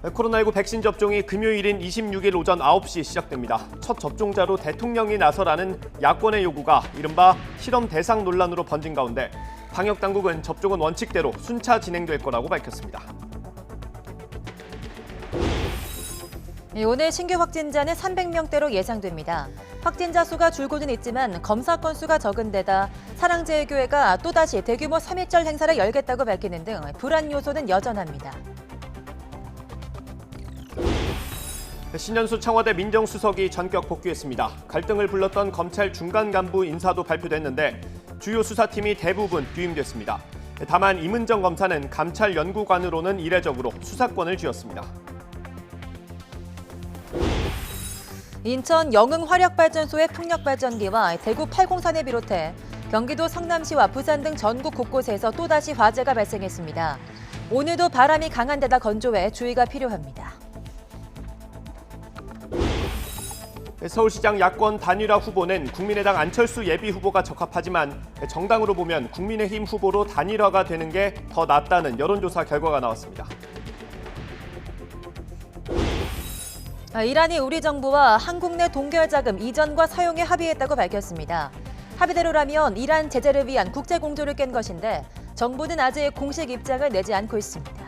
코로나19 백신 접종이 금요일인 26일 오전 9시 시작됩니다. 첫 접종자로 대통령이 나서라는 야권의 요구가 이른바 실험 대상 논란으로 번진 가운데 방역당국은 접종은 원칙대로 순차 진행될 거라고 밝혔습니다. 오늘 신규 확진자는 300명대로 예상됩니다. 확진자 수가 줄고는 있지만 검사 건수가 적은 데다 사랑제일교회가 또다시 대규모 3.1절 행사를 열겠다고 밝히는 등 불안 요소는 여전합니다. 신년수 청와대 민정수석이 전격 복귀했습니다. 갈등을 불렀던 검찰 중간 간부 인사도 발표됐는데 주요 수사팀이 대부분 유임됐습니다. 다만 임은정 검사는 감찰 연구관으로는 이례적으로 수사권을 쥐었습니다. 인천 영흥 화력발전소의 풍력발전기와 대구 팔공산을 비롯해 경기도 성남시와 부산 등 전국 곳곳에서 또다시 화재가 발생했습니다. 오늘도 바람이 강한 데다 건조해 주의가 필요합니다. 서울시장 야권 단일화 후보는 국민의당 안철수 예비 후보가 적합하지만 정당으로 보면 국민의힘 후보로 단일화가 되는 게 더 낫다는 여론조사 결과가 나왔습니다. 이란이 우리 정부와 한국 내 동결자금 이전과 사용에 합의했다고 밝혔습니다. 합의대로라면 이란 제재를 위한 국제 공조를 깬 것인데 정부는 아직 공식 입장을 내지 않고 있습니다.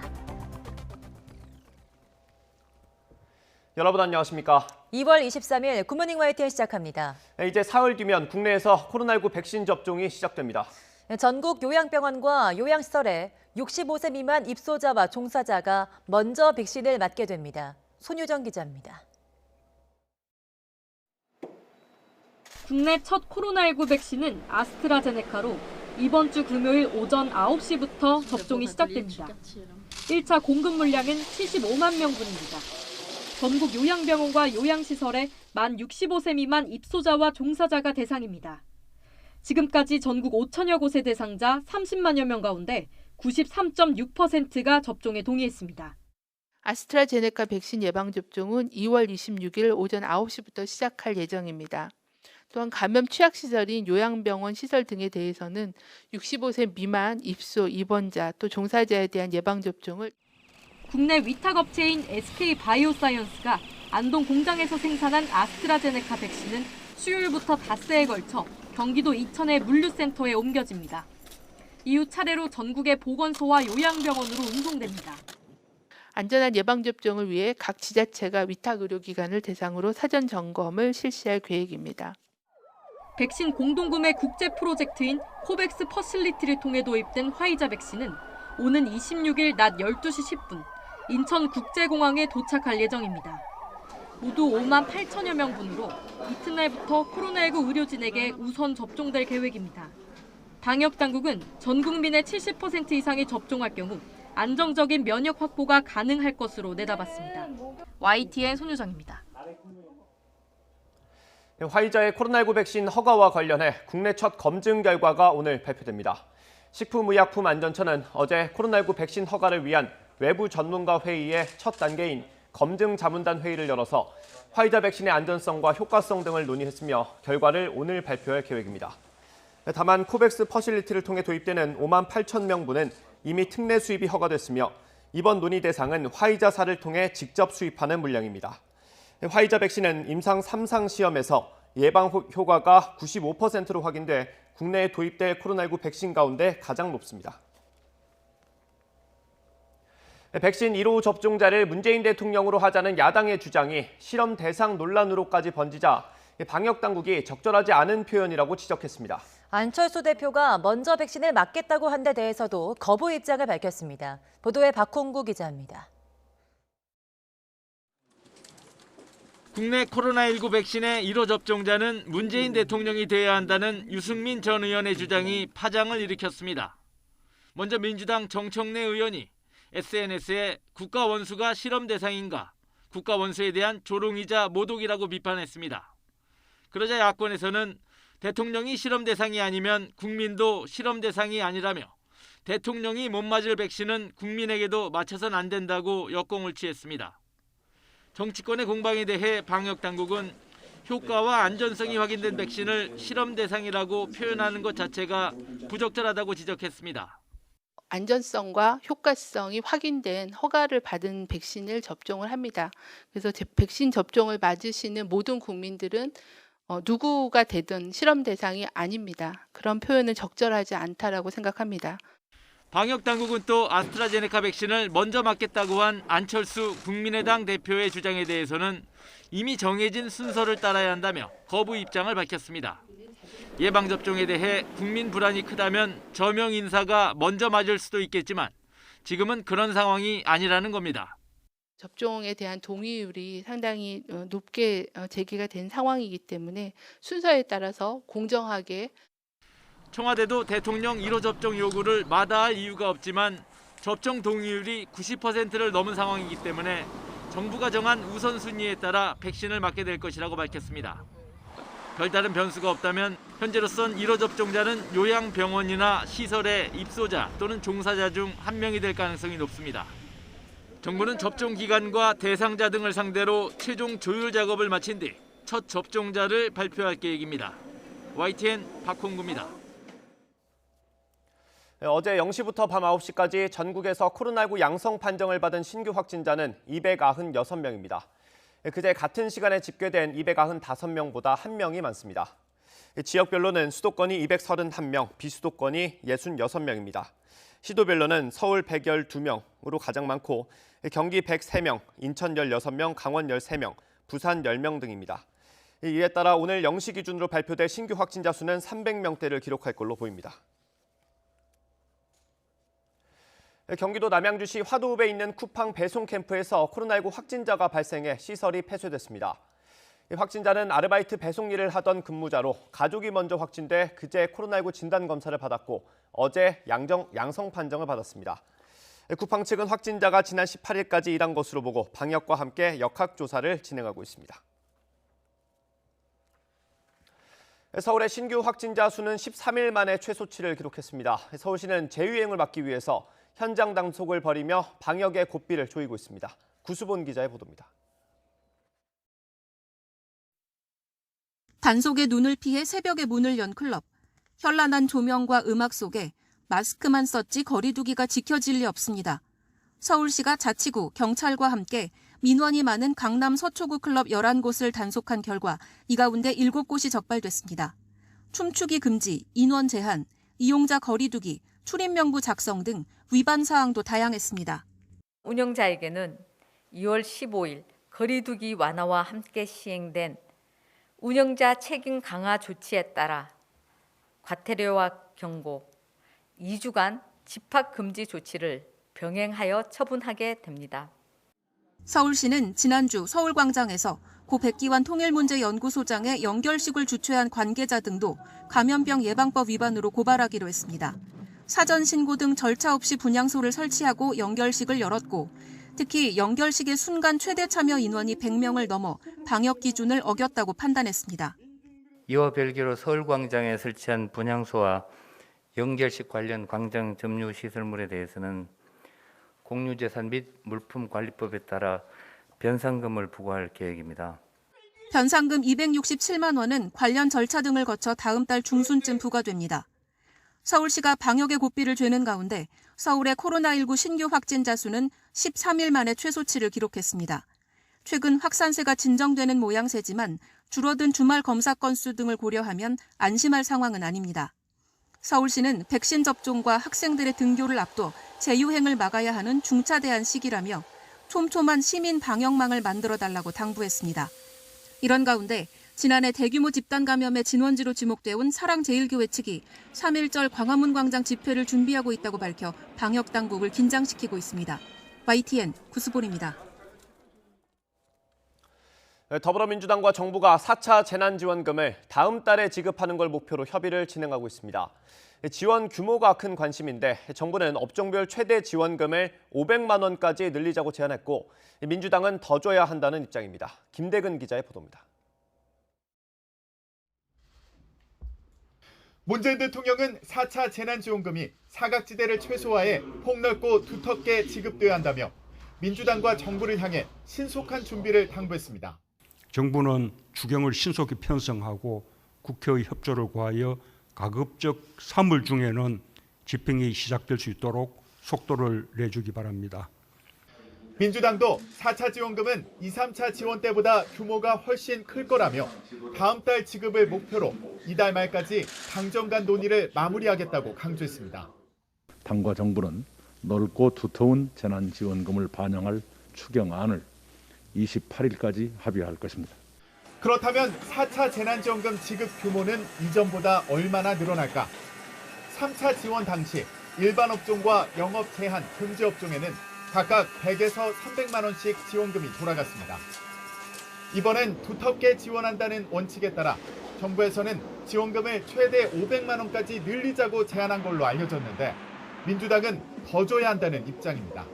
여러분 안녕하십니까? 2월 23일 굿모닝 YTN 시작합니다. 이제 사흘 뒤면 국내에서 코로나19 백신 접종이 시작됩니다. 전국 요양병원과 요양시설에 65세 미만 입소자와 종사자가 먼저 백신을 맞게 됩니다. 손유정 기자입니다. 국내 첫 코로나19 백신은 아스트라제네카로 이번 주 금요일 오전 9시부터 접종이 시작됩니다. 1차 공급 물량은 75만 명분입니다. 전국 요양병원과 요양시설에 만 65세 미만 입소자와 종사자가 대상입니다. 지금까지 전국 5천여 곳의 대상자 30만여 명 가운데 93.6%가 접종에 동의했습니다. 아스트라제네카 백신 예방접종은 2월 26일 오전 9시부터 시작할 예정입니다. 또한 감염 취약시설인 요양병원 시설 등에 대해서는 65세 미만 입소 입원자 또 종사자에 대한 예방접종을 국내 위탁업체인 SK바이오사이언스가 안동 공장에서 생산한 아스트라제네카 백신은 수요일부터 닷새에 걸쳐 경기도 이천의 물류센터에 옮겨집니다. 이후 차례로 전국의 보건소와 요양병원으로 운송됩니다. 안전한 예방접종을 위해 각 지자체가 위탁의료기관을 대상으로 사전 점검을 실시할 계획입니다. 백신 공동구매 국제 프로젝트인 코백스 퍼실리티를 통해 도입된 화이자 백신은 오는 26일 낮 12시 10분 인천국제공항에 도착할 예정입니다. 모두 5만 8천여 명분으로 이튿날부터 코로나19 의료진에게 우선 접종될 계획입니다. 방역당국은 전 국민의 70% 이상이 접종할 경우 안정적인 면역 확보가 가능할 것으로 내다봤습니다. YTN 손유정입니다. 화이자의 코로나19 백신 허가와 관련해 국내 첫 검증 결과가 오늘 발표됩니다. 식품의약품안전처는 어제 코로나19 백신 허가를 위한 외부 전문가 회의의 첫 단계인 검증 자문단 회의를 열어서 화이자 백신의 안전성과 효과성 등을 논의했으며 결과를 오늘 발표할 계획입니다. 다만 코백스 퍼실리티를 통해 도입되는 5만 8천 명분은 이미 특례 수입이 허가됐으며 이번 논의 대상은 화이자사를 통해 직접 수입하는 물량입니다. 화이자 백신은 임상 3상 시험에서 예방 효과가 95%로 확인돼 국내에 도입될 코로나19 백신 가운데 가장 높습니다. 백신 1호 접종자를 문재인 대통령으로 하자는 야당의 주장이 실험 대상 논란으로까지 번지자 방역당국이 적절하지 않은 표현이라고 지적했습니다. 안철수 대표가 먼저 백신을 맞겠다고 한 데 대해서도 거부 입장을 밝혔습니다. 보도에 박홍구 기자입니다. 국내 코로나19 백신의 1호 접종자는 문재인 대통령이 돼야 한다는 유승민 전 의원의 주장이 파장을 일으켰습니다. 먼저 민주당 정청래 의원이 SNS에 국가 원수가 실험 대상인가, 국가 원수에 대한 조롱이자 모독이라고 비판했습니다. 그러자 야권에서는 대통령이 실험 대상이 아니면 국민도 실험 대상이 아니라며 대통령이 못 맞을 백신은 국민에게도 맞춰선 안 된다고 역공을 취했습니다. 정치권의 공방에 대해 방역당국은 효과와 안전성이 확인된 백신을 실험 대상이라고 표현하는 것 자체가 부적절하다고 지적했습니다. 안전성과 효과성이 확인된 허가를 받은 백신을 접종을 합니다. 그래서 백신 접종을 맞으시는 모든 국민들은 누구가 되든 실험 대상이 아닙니다. 그런 표현은 적절하지 않다라고 생각합니다. 방역 당국은 또 아스트라제네카 백신을 먼저 맞겠다고 한 안철수 국민의당 대표의 주장에 대해서는 이미 정해진 순서를 따라야 한다며 거부 입장을 밝혔습니다. 예방접종에 대해 국민 불안이 크다면 저명 인사가 먼저 맞을 수도 있겠지만 지금은 그런 상황이 아니라는 겁니다. 접종에 대한 동의율이 상당히 높게 제기가 된 상황이기 때문에 순서에 따라서 공정하게 청와대도 대통령 1호 접종 요구를 마다할 이유가 없지만 접종 동의율이 90%를 넘은 상황이기 때문에 정부가 정한 우선순위에 따라 백신을 맞게 될 것이라고 밝혔습니다. 별다른 변수가 없다면 현재로선 1호 접종자는 요양병원이나 시설의 입소자 또는 종사자 중 한 명이 될 가능성이 높습니다. 정부는 접종 기간과 대상자 등을 상대로 최종 조율 작업을 마친 뒤 첫 접종자를 발표할 계획입니다. YTN 박홍구입니다. 어제 0시부터 밤 9시까지 전국에서 코로나19 양성 판정을 받은 신규 확진자는 296명입니다. 그제 같은 시간에 집계된 295명보다 1명이 많습니다. 지역별로는 수도권이 231명, 비수도권이 66명입니다. 시도별로는 서울 112명으로 가장 많고 경기 103명, 인천 16명, 강원 13명, 부산 10명 등입니다. 이에 따라 오늘 0시 기준으로 발표될 신규 확진자 수는 300명대를 기록할 걸로 보입니다. 경기도 남양주시 화도읍에 있는 쿠팡 배송 캠프에서 코로나19 확진자가 발생해 시설이 폐쇄됐습니다. 확진자는 아르바이트 배송 일을 하던 근무자로 가족이 먼저 확진돼 그제 코로나19 진단 검사를 받았고 어제 양성 판정을 받았습니다. 쿠팡 측은 확진자가 지난 18일까지 일한 것으로 보고 방역과 함께 역학조사를 진행하고 있습니다. 서울의 신규 확진자 수는 13일 만에 최소치를 기록했습니다. 서울시는 재유행을 막기 위해서 현장 단속을 벌이며 방역의 고삐를 조이고 있습니다. 구수본 기자의 보도입니다. 단속의 눈을 피해 새벽에 문을 연 클럽. 현란한 조명과 음악 속에 마스크만 썼지 거리 두기가 지켜질 리 없습니다. 서울시가 자치구, 경찰과 함께 민원이 많은 강남 서초구 클럽 11곳을 단속한 결과 이 가운데 7곳이 적발됐습니다. 춤추기 금지, 인원 제한, 이용자 거리 두기, 출입 명부 작성 등 위반 사항도 다양했습니다. 운영자에게는 2월 15일 거리두기 완화와 함께 시행된 운영자 책임 강화 조치에 따라 과태료와 경고, 2주간 집합 금지 조치를 병행하여 처분하게 됩니다. 서울시는 지난주 서울광장에서 고 백기환 통일문제연구소장의 연결식을 주최한 관계자 등도 감염병 예방법 위반으로 고발하기로 했습니다. 사전 신고 등 절차 없이 분향소를 설치하고 연결식을 열었고 특히 연결식의 순간 최대 참여 인원이 100명을 넘어 방역 기준을 어겼다고 판단했습니다. 이와 별개로 서울광장에 설치한 분향소와 연결식 관련 광장 점유 시설물에 대해서는 공유재산 및 물품관리법에 따라 변상금을 부과할 계획입니다. 변상금 267만 원은 관련 절차 등을 거쳐 다음 달 중순쯤 부과됩니다. 서울시가 방역의 고삐를 죄는 가운데 서울의 코로나19 신규 확진자 수는 13일 만에 최소치를 기록했습니다. 최근 확산세가 진정되는 모양새지만 줄어든 주말 검사 건수 등을 고려하면 안심할 상황은 아닙니다. 서울시는 백신 접종과 학생들의 등교를 앞둬 재유행을 막아야 하는 중차대한 시기라며 촘촘한 시민 방역망을 만들어달라고 당부했습니다. 이런 가운데 지난해 대규모 집단 감염의 진원지로 지목돼 온 사랑제일교회 측이 3.1절 광화문 광장 집회를 준비하고 있다고 밝혀 방역 당국을 긴장시키고 있습니다. YTN 구수본입니다. 더불어민주당과 정부가 4차 재난지원금을 다음 달에 지급하는 걸 목표로 협의를 진행하고 있습니다. 지원 규모가 큰 관심인데 정부는 업종별 최대 지원금을 500만 원까지 늘리자고 제안했고 민주당은 더 줘야 한다는 입장입니다. 김대근 기자의 보도입니다. 문재인 대통령은 4차 재난지원금이 사각지대를 최소화해 폭넓고 두텁게 지급돼야 한다며 민주당과 정부를 향해 신속한 준비를 당부했습니다. 정부는 추경을 신속히 편성하고 국회의 협조를 구하여 가급적 3월 중에는 집행이 시작될 수 있도록 속도를 내주기 바랍니다. 민주당도 4차 지원금은 2, 3차 지원 때보다 규모가 훨씬 클 거라며 다음 달 지급을 목표로 이달 말까지 당정 간 논의를 마무리하겠다고 강조했습니다. 당과 정부는 넓고 두터운 재난지원금을 반영할 추경안을 28일까지 합의할 것입니다. 그렇다면 4차 재난지원금 지급 규모는 이전보다 얼마나 늘어날까? 3차 지원 당시 일반 업종과 영업 제한 금지 업종에는 각각 100에서 300만 원씩 지원금이 돌아갔습니다. 이번엔 두텁게 지원한다는 원칙에 따라 정부에서는 지원금을 최대 500만 원까지 늘리자고 제안한 걸로 알려졌는데 민주당은 더 줘야 한다는 입장입니다.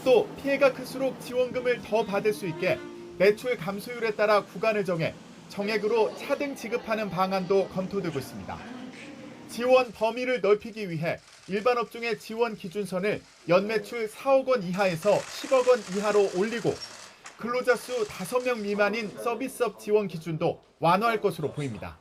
또 피해가 클수록 지원금을 더 받을 수 있게 매출 감소율에 따라 구간을 정해 정액으로 차등 지급하는 방안도 검토되고 있습니다. 지원 범위를 넓히기 위해 일반 업종의 지원 기준선을 연매출 4억 원 이하에서 10억 원 이하로 올리고 근로자 수 5명 미만인 서비스업 지원 기준도 완화할 것으로 보입니다.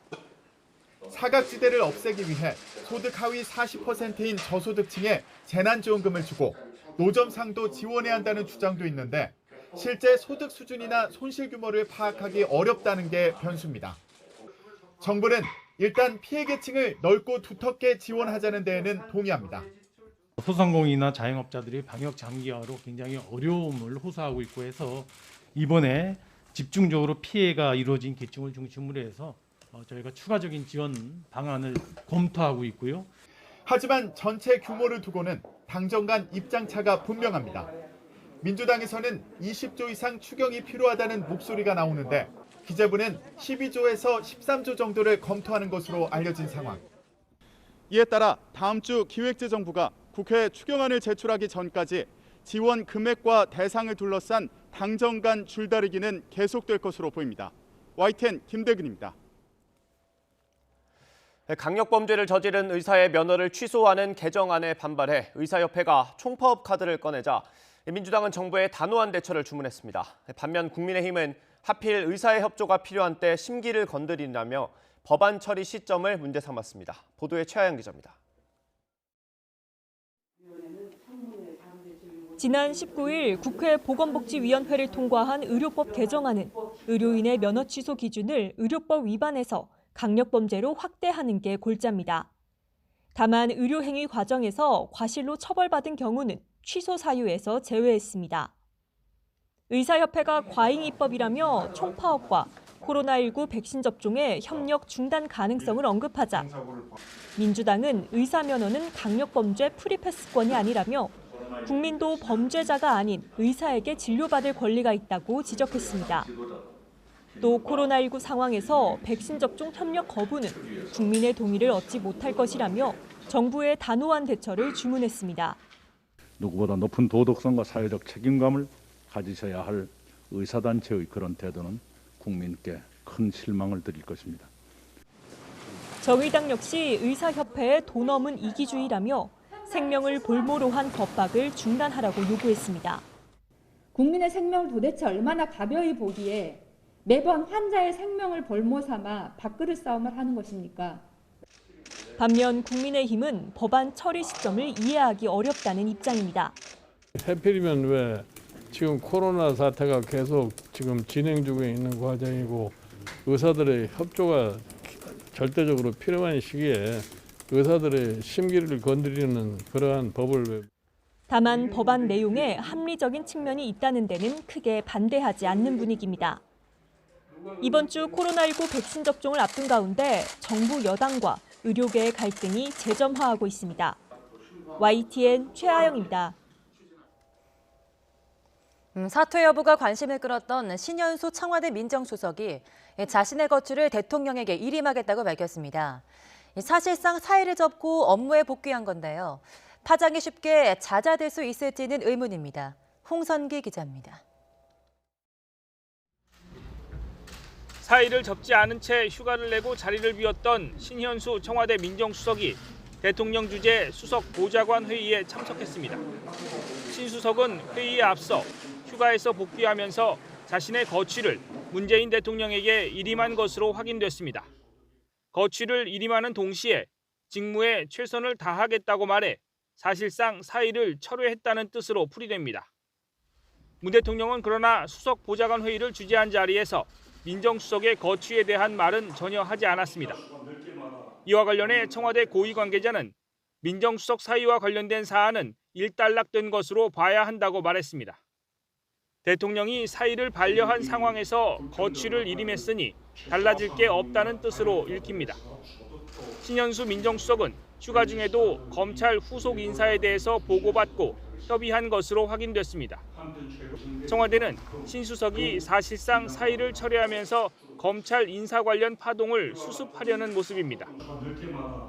사각지대를 없애기 위해 소득 하위 40%인 저소득층에 재난지원금을 주고 노점상도 지원해야 한다는 주장도 있는데 실제 소득 수준이나 손실 규모를 파악하기 어렵다는 게 변수입니다. 정부는 일단 피해 계층을 넓고 두텁게 지원하자는 데에는 동의합니다. 소상공인이나 자영업자들이 방역 장기화로 굉장히 어려움을 호소하고 있고 해서 이번에 집중적으로 피해가 이루어진 계층을 중심으로 해서 저희가 추가적인 지원 방안을 검토하고 있고요. 하지만 전체 규모를 두고는 당정 간 입장차가 분명합니다. 민주당에서는 20조 이상 추경이 필요하다는 목소리가 나오는데 기재부는 12조에서 13조 정도를 검토하는 것으로 알려진 상황. 이에 따라 다음 주 기획재정부가 국회에 추경안을 제출하기 전까지 지원 금액과 대상을 둘러싼 당정 간 줄다리기는 계속될 것으로 보입니다. YTN 김대근입니다. 강력범죄를 저지른 의사의 면허를 취소하는 개정안에 반발해 의사협회가 총파업 카드를 꺼내자 민주당은 정부의 단호한 대처를 주문했습니다. 반면 국민의힘은 하필 의사의 협조가 필요한 때 심기를 건드린다며 법안 처리 시점을 문제 삼았습니다. 보도에 최하영 기자입니다. 지난 19일 국회 보건복지위원회를 통과한 의료법 개정안은 의료인의 면허 취소 기준을 의료법 위반에서 강력범죄로 확대하는 게 골자입니다. 다만 의료행위 과정에서 과실로 처벌받은 경우는 취소 사유에서 제외했습니다. 의사협회가 과잉 입법이라며 총파업과 코로나19 백신 접종의 협력 중단 가능성을 언급하자 민주당은 의사면허는 강력범죄 프리패스권이 아니라며 국민도 범죄자가 아닌 의사에게 진료받을 권리가 있다고 지적했습니다. 또 코로나19 상황에서 백신 접종 협력 거부는 국민의 동의를 얻지 못할 것이라며 정부의 단호한 대처를 주문했습니다. 누구보다 높은 도덕성과 사회적 책임감을 가지셔야 할 의사단체의 그런 태도는 국민께 큰 실망을 드릴 것입니다. 정의당 역시 의사협회의 도 넘은 이기주의라며 생명을 볼모로 한 법박을 중단하라고 요구했습니다. 국민의 생명을 도대체 얼마나 가벼이 보기에 매번 환자의 생명을 볼모 삼아 밥그릇 싸움을 하는 것입니까? 반면 국민의힘은 법안 처리 시점을 이해하기 어렵다는 입장입니다. 하필이면 왜 지금 코로나 사태가 계속 지금 진행 중에 있는 과정이고 의사들의 협조가 절대적으로 필요한 시기에 의사들의 심기를 건드리는 그러한 법을 다만 법안 내용에 합리적인 측면이 있다는 데는 크게 반대하지 않는 분위기입니다. 이번 주 코로나19 백신 접종을 앞둔 가운데 정부 여당과 의료계의 갈등이 재점화하고 있습니다. YTN 최하영입니다. 사퇴 여부가 관심을 끌었던 신현수 청와대 민정수석이 자신의 거취를 대통령에게 일임하겠다고 밝혔습니다. 사실상 사의를 접고 업무에 복귀한 건데요. 파장이 쉽게 잦아들 수 있을지는 의문입니다. 홍선기 기자입니다. 사의를 접지 않은 채 휴가를 내고 자리를 비웠던 신현수 청와대 민정수석이 대통령 주재 수석 보좌관 회의에 참석했습니다. 신 수석은 회의에 앞서 휴가에서 복귀하면서 자신의 거취를 문재인 대통령에게 일임한 것으로 확인됐습니다. 거취를 일임하는 동시에 직무에 최선을 다하겠다고 말해 사실상 사의를 철회했다는 뜻으로 풀이됩니다. 문 대통령은 그러나 수석 보좌관 회의를 주재한 자리에서 민정수석의 거취에 대한 말은 전혀 하지 않았습니다. 이와 관련해 청와대 고위 관계자는 민정수석 사의와 관련된 사안은 일단락된 것으로 봐야 한다고 말했습니다. 대통령이 사의를 반려한 상황에서 거취를 일임했으니 달라질 게 없다는 뜻으로 읽힙니다. 신현수 민정수석은 휴가 중에도 검찰 후속 인사에 대해서 보고받고 협의한 것으로 확인됐습니다. 청와대는 신 수석이 사실상 사의를 철회하면서 검찰 인사 관련 파동을 수습하려는 모습입니다.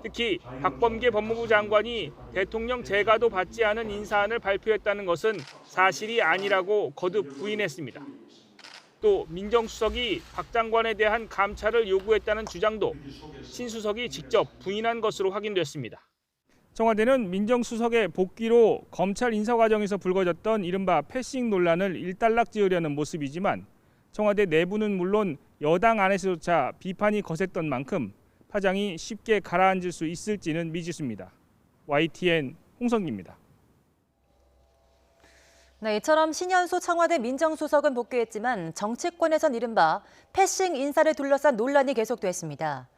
특히 박범계 법무부 장관이 대통령 재가도 받지 않은 인사안을 발표했다는 것은 사실이 아니라고 거듭 부인했습니다. 또 민정수석이 박 장관에 대한 감찰을 요구했다는 주장도 신 수석이 직접 부인한 것으로 확인됐습니다. 청와대는 민정수석의 복귀로 검찰 인사 과정에서 불거졌던 이른바 패싱 논란을 일단락 지으려는 모습이지만 청와대 내부는 물론 여당 안에서조차 비판이 거셌던 만큼 파장이 쉽게 가라앉을 수 있을지는 미지수입니다. YTN 홍성기입니다. 네, 이처럼 신현수 청와대 민정수석은 복귀했지만 정치권에선 이른바 패싱 인사를 둘러싼 논란이 계속됐습니다.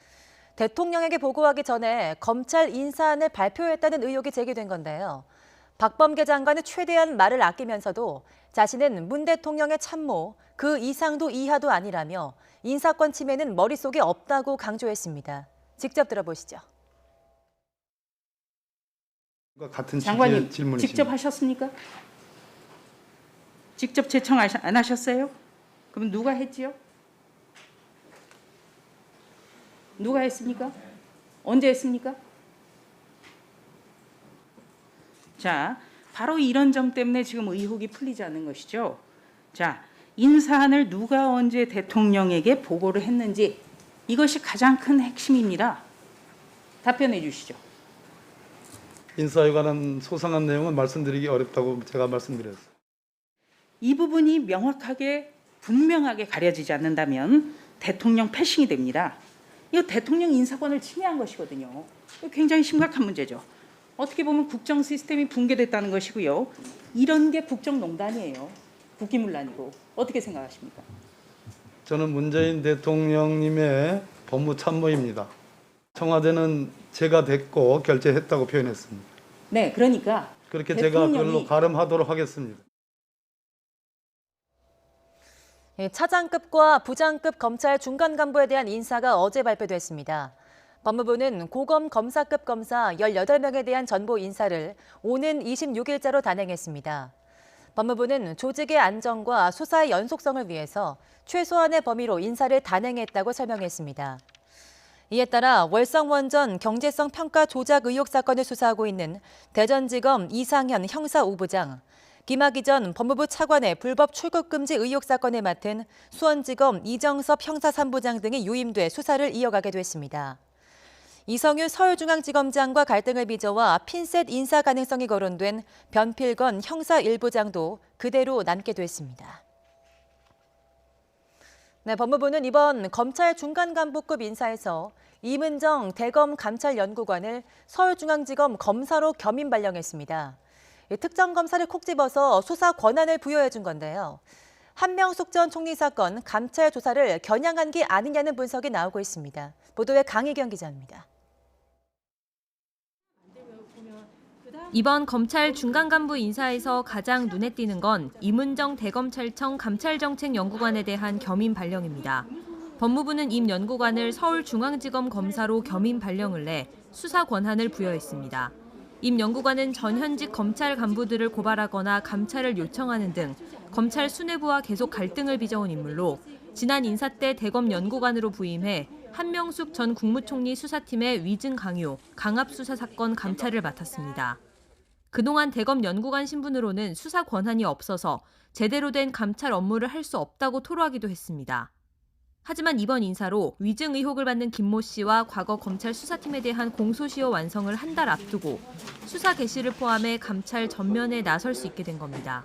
대통령에게 보고하기 전에 검찰 인사안을 발표했다는 의혹이 제기된 건데요. 박범계 장관은 최대한 말을 아끼면서도 자신은 문 대통령의 참모, 그 이상도 이하도 아니라며 인사권 침해는 머릿속에 없다고 강조했습니다. 직접 들어보시죠. 같은 장관님 질문이십니다. 직접 하셨습니까? 직접 제청 안 하셨어요? 그럼 누가 했지요? 누가 했습니까? 언제 했습니까? 자, 바로 이런 점 때문에 지금 의혹이 풀리지 않는 것이죠. 자, 인사안을 누가 언제 대통령에게 보고를 했는지 이것이 가장 큰 핵심입니다. 답변해 주시죠. 인사에 관한 소상한 내용은 말씀드리기 어렵다고 제가 말씀드렸어요. 이 부분이 명확하게 분명하게 가려지지 않는다면 대통령 패싱이 됩니다. 이거 대통령 인사권을 침해한 것이거든요. 이거 굉장히 심각한 문제죠. 어떻게 보면 국정 시스템이 붕괴됐다는 것이고요. 이런 게 국정농단이에요. 국기문란이고. 어떻게 생각하십니까? 저는 문재인 대통령님의 법무참모입니다. 청와대는 제가 됐고 결재했다고 표현했습니다. 네, 그러니까 그렇게 제가 그걸로 가름하도록 하겠습니다. 차장급과 부장급 검찰 중간 간부에 대한 인사가 어제 발표됐습니다. 법무부는 고검 검사급 검사 18명에 대한 전보 인사를 오는 26일자로 단행했습니다. 법무부는 조직의 안정과 수사의 연속성을 위해서 최소한의 범위로 인사를 단행했다고 설명했습니다. 이에 따라 월성원전 경제성 평가 조작 의혹 사건을 수사하고 있는 대전지검 이상현 형사 5부장, 김학의 전 법무부 차관의 불법 출국 금지 의혹 사건을 맡은 수원지검 이정섭 형사 3부장 등이 유임돼 수사를 이어가게 됐습니다. 이성윤 서울중앙지검장과 갈등을 빚어와 핀셋 인사 가능성이 거론된 변필건 형사 1부장도 그대로 남게 됐습니다. 네, 법무부는 이번 검찰 중간 간부급 인사에서 이문정 대검 감찰연구관을 서울중앙지검 검사로 겸임 발령했습니다. 특정 검사를 콕 집어서 수사 권한을 부여해 준 건데요. 한명숙 전 총리 사건 감찰 조사를 겨냥한 게 아니냐는 분석이 나오고 있습니다. 보도에 강희경 기자입니다. 이번 검찰 중간 간부 인사에서 가장 눈에 띄는 건 이문정 대검찰청 감찰정책연구관에 대한 겸임 발령입니다. 법무부는 임 연구관을 서울중앙지검 검사로 겸임 발령을 내 수사 권한을 부여했습니다. 임 연구관은 전현직 검찰 간부들을 고발하거나 감찰을 요청하는 등 검찰 수뇌부와 계속 갈등을 빚어온 인물로 지난 인사 때 대검 연구관으로 부임해 한명숙 전 국무총리 수사팀의 위증 강요, 강압수사 사건 감찰을 맡았습니다. 그동안 대검 연구관 신분으로는 수사 권한이 없어서 제대로 된 감찰 업무를 할 수 없다고 토로하기도 했습니다. 하지만 이번 인사로 위증 의혹을 받는 김모 씨와 과거 검찰 수사팀에 대한 공소시효 완성을 한 달 앞두고 수사 개시를 포함해 감찰 전면에 나설 수 있게 된 겁니다.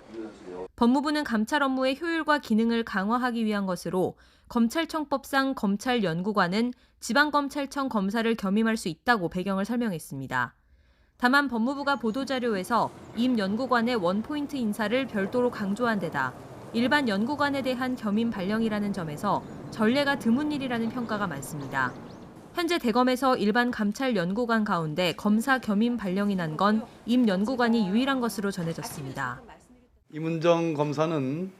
법무부는 감찰 업무의 효율과 기능을 강화하기 위한 것으로 검찰청법상 검찰연구관은 지방검찰청 검사를 겸임할 수 있다고 배경을 설명했습니다. 다만 법무부가 보도자료에서 임 연구관의 원포인트 인사를 별도로 강조한 데다 일반 연구관에 대한 겸임 발령이라는 점에서 전례가 드문 일이라는 평가가 많습니다. 현재 대검에서 일반 감찰 연구관 가운데 검사 겸임 발령이 난 건 임 연구관이 유일한 것으로 전해졌습니다. 이문정 검사는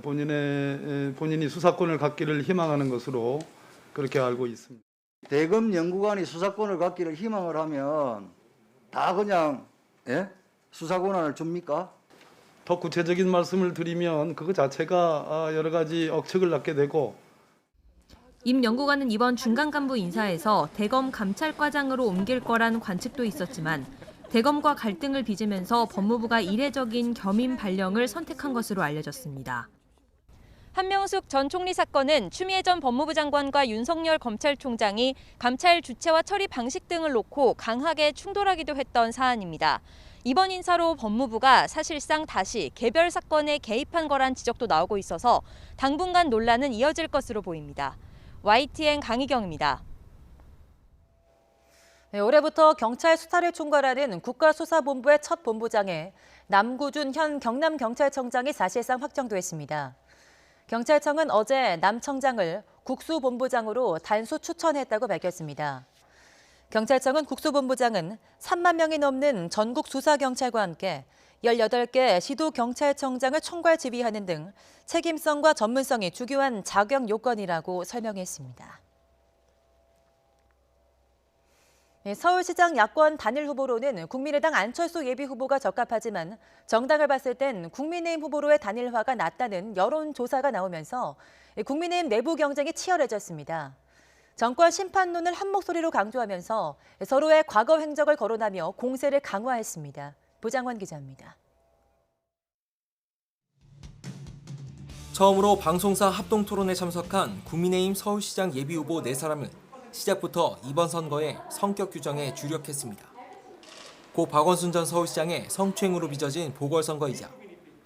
본인이 수사권을 갖기를 희망하는 것으로 그렇게 알고 있습니다. 대검 연구관이 수사권을 갖기를 희망을 하면 다 그냥 수사 권한을 줍니까? 더 구체적인 말씀을 드리면 그거 자체가 여러 가지 억측을 낳게 되고 임 연구관은 이번 중간 간부 인사에서 대검 감찰과장으로 옮길 거란 관측도 있었지만 대검과 갈등을 빚으면서 법무부가 이례적인 겸임 발령을 선택한 것으로 알려졌습니다. 한명숙 전 총리 사건은 추미애 전 법무부 장관과 윤석열 검찰총장이 감찰 주체와 처리 방식 등을 놓고 강하게 충돌하기도 했던 사안입니다. 이번 인사로 법무부가 사실상 다시 개별 사건에 개입한 거란 지적도 나오고 있어서 당분간 논란은 이어질 것으로 보입니다. YTN 강희경입니다. 올해부터 경찰 수사를 총괄하는 국가수사본부의 첫 본부장에 남구준 현 경남경찰청장이 사실상 확정됐습니다. 경찰청은 어제 남 청장을 국수본부장으로 단수 추천했다고 밝혔습니다. 경찰청은 국수본부장은 3만 명이 넘는 전국 수사경찰과 함께 18개 시도경찰청장을 총괄 지휘하는 등 책임성과 전문성이 주요한 자격 요건이라고 설명했습니다. 서울시장 야권 단일 후보로는 국민의당 안철수 예비후보가 적합하지만 정당을 봤을 땐 국민의힘 후보로의 단일화가 낫다는 여론조사가 나오면서 국민의힘 내부 경쟁이 치열해졌습니다. 정권 심판론을 한 목소리로 강조하면서 서로의 과거 행적을 거론하며 공세를 강화했습니다. 부장원 기자입니다. 처음으로 방송사 합동토론에 참석한 국민의힘 서울시장 예비후보 4사람은 시작부터 이번 선거에 성격 규정에 주력했습니다. 고 박원순 전 서울시장의 성추행으로 빚어진 보궐선거이자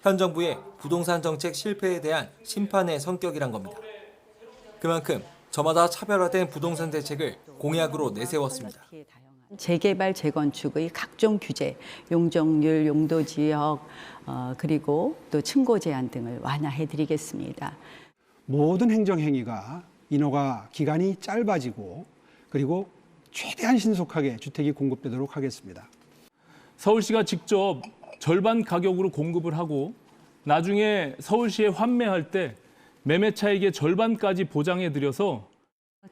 현 정부의 부동산 정책 실패에 대한 심판의 성격이란 겁니다. 그만큼 저마다 차별화된 부동산 대책을 공약으로 내세웠습니다. 재개발, 재건축의 각종 규제, 용적률, 용도지역, 그리고 또 층고 제한 등을 완화해드리겠습니다. 모든 행정행위가 인허가 기간이 짧아지고 그리고 최대한 신속하게 주택이 공급되도록 하겠습니다. 서울시가 직접 절반 가격으로 공급을 하고 나중에 서울시에 환매할 때 매매 차익의 절반까지 보장해드려서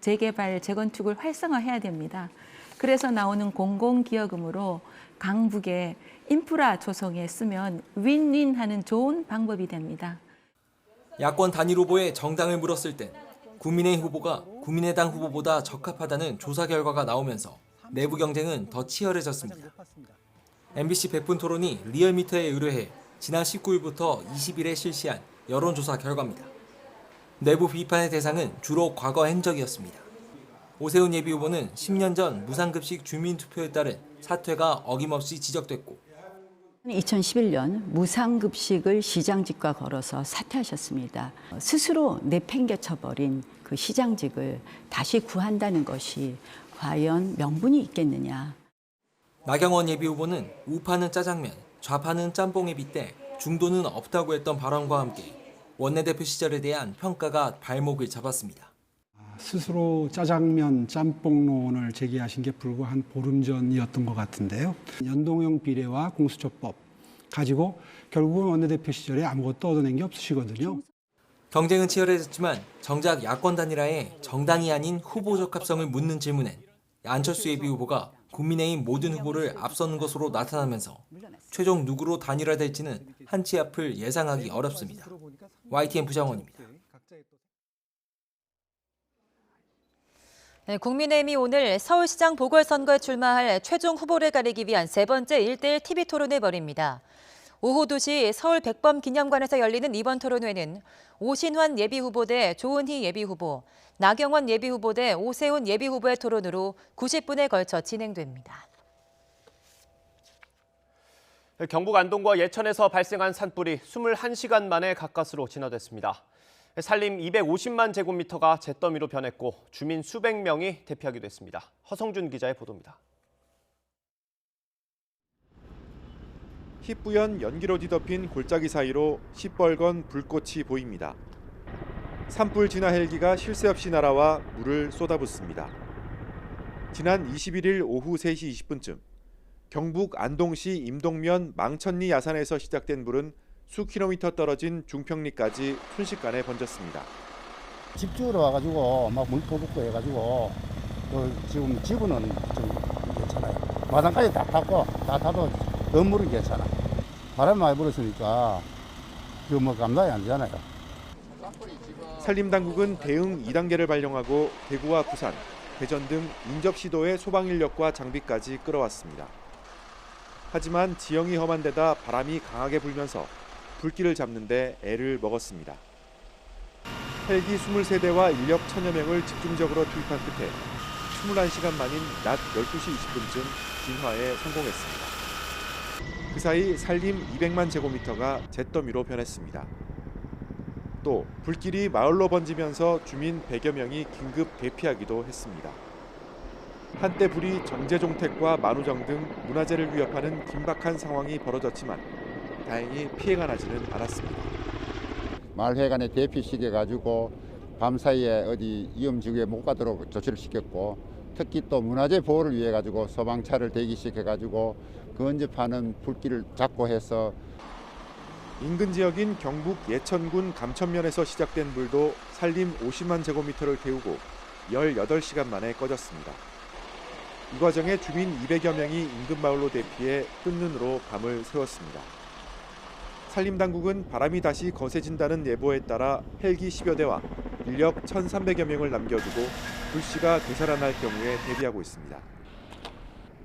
재개발, 재건축을 활성화해야 됩니다. 그래서 나오는 공공기여금으로 강북의 인프라 조성에 쓰면 윈윈하는 좋은 방법이 됩니다. 야권 단일 후보에 정당을 물었을 땐 국민의힘 후보가 국민의당 후보보다 적합하다는 조사 결과가 나오면서 내부 경쟁은 더 치열해졌습니다. MBC 100분 토론이 리얼미터에 의뢰해 지난 19일부터 20일에 실시한 여론조사 결과입니다. 내부 비판의 대상은 주로 과거 행적이었습니다. 오세훈 예비후보는 10년 전 무상급식 주민투표에 따른 사퇴가 어김없이 지적됐고 2011년 무상급식을 시장직과 걸어서 사퇴하셨습니다. 스스로 내팽개쳐버린 그 시장직을 다시 구한다는 것이 과연 명분이 있겠느냐. 나경원 예비후보는 우파는 짜장면, 좌파는 짬뽕에 빗대 중도는 없다고 했던 발언과 함께 원내대표 시절에 대한 평가가 발목을 잡았습니다. 스스로 짜장면, 짬뽕론을 제기하신 게 불과 한 보름 전이었던 것 같은데요. 연동형 비례와 공수처법 가지고 결국은 원내대표 시절에 아무것도 얻어낸 게 없으시거든요. 경쟁은 치열해졌지만 정작 야권 단일화에 정당이 아닌 후보 적합성을 묻는 질문엔 안철수 예비후보가 국민의힘 모든 후보를 앞서는 것으로 나타나면서 최종 누구로 단일화될지는 한치 앞을 예상하기 어렵습니다. YTN 부장원입니다. 네, 국민의힘이 오늘 서울시장 보궐선거에 출마할 최종 후보를 가리기 위한 세 번째 1대1 TV 토론을 벌입니다. 오후 2시 서울 백범기념관에서 열리는 이번 토론회는 오신환 예비후보 대 조은희 예비후보, 나경원 예비후보 대 오세훈 예비후보의 토론으로 90분에 걸쳐 진행됩니다. 경북 안동과 예천에서 발생한 산불이 21시간 만에 가까스로 진화됐습니다. 산림 250만 제곱미터가 잿더미로 변했고 주민 수백 명이 대피하기도 했습니다. 허성준 기자의 보도입니다. 희뿌연 연기로 뒤덮인 골짜기 사이로 시뻘건 불꽃이 보입니다. 산불 진화 헬기가 쉴 새 없이 날아와 물을 쏟아붓습니다. 지난 21일 오후 3시 20분쯤 경북 안동시 임동면 망천리 야산에서 시작된 불은 수 킬로미터 떨어진 중평리까지 순식간에 번졌습니다. 집주우러 와가지고 막 물도 붓고 해가지고 지금 지구는 좀 괜찮아요. 마당까지 다 탔고 다 타도 건물은 괜찮아. 바람 많이 불었으니까 지금 뭐 감당이 안 되잖아요. 산림당국은 대응 2단계를 발령하고 대구와 부산, 대전 등 인접 시도에 소방 인력과 장비까지 끌어왔습니다. 하지만 지형이 험한 데다 바람이 강하게 불면서 불길을 잡는 데 애를 먹었습니다. 헬기 23대와 인력 1000여 명을 집중적으로 투입한 끝에 21시간 만인 낮 12시 20분쯤 진화에 성공했습니다. 그 사이 산림 200만 제곱미터가 잿더미로 변했습니다. 또 불길이 마을로 번지면서 주민 100여 명이 긴급 대피하기도 했습니다. 한때 불이 정제종택과 만우정 등 문화재를 위협하는 긴박한 상황이 벌어졌지만 다행히 피해가 나지는 않았습니다. 마을회관에 대피시켜가지고 밤사이에 어디 위험지구에 못 가도록 조치를 시켰고 특히 또 문화재 보호를 위해 가지고 소방차를 대기시켜가지고 근접하는 불길을 잡고 해서 인근 지역인 경북 예천군 감천면에서 시작된 불도 산림 50만 제곱미터를 태우고 18시간 만에 꺼졌습니다. 이 과정에 주민 200여 명이 인근 마을로 대피해 뜬눈으로 밤을 새웠습니다. 산림당국은 바람이 다시 거세진다는 예보에 따라 헬기 10여 대와 인력 1,300여 명을 남겨두고 불씨가 되살아날 경우에 대비하고 있습니다.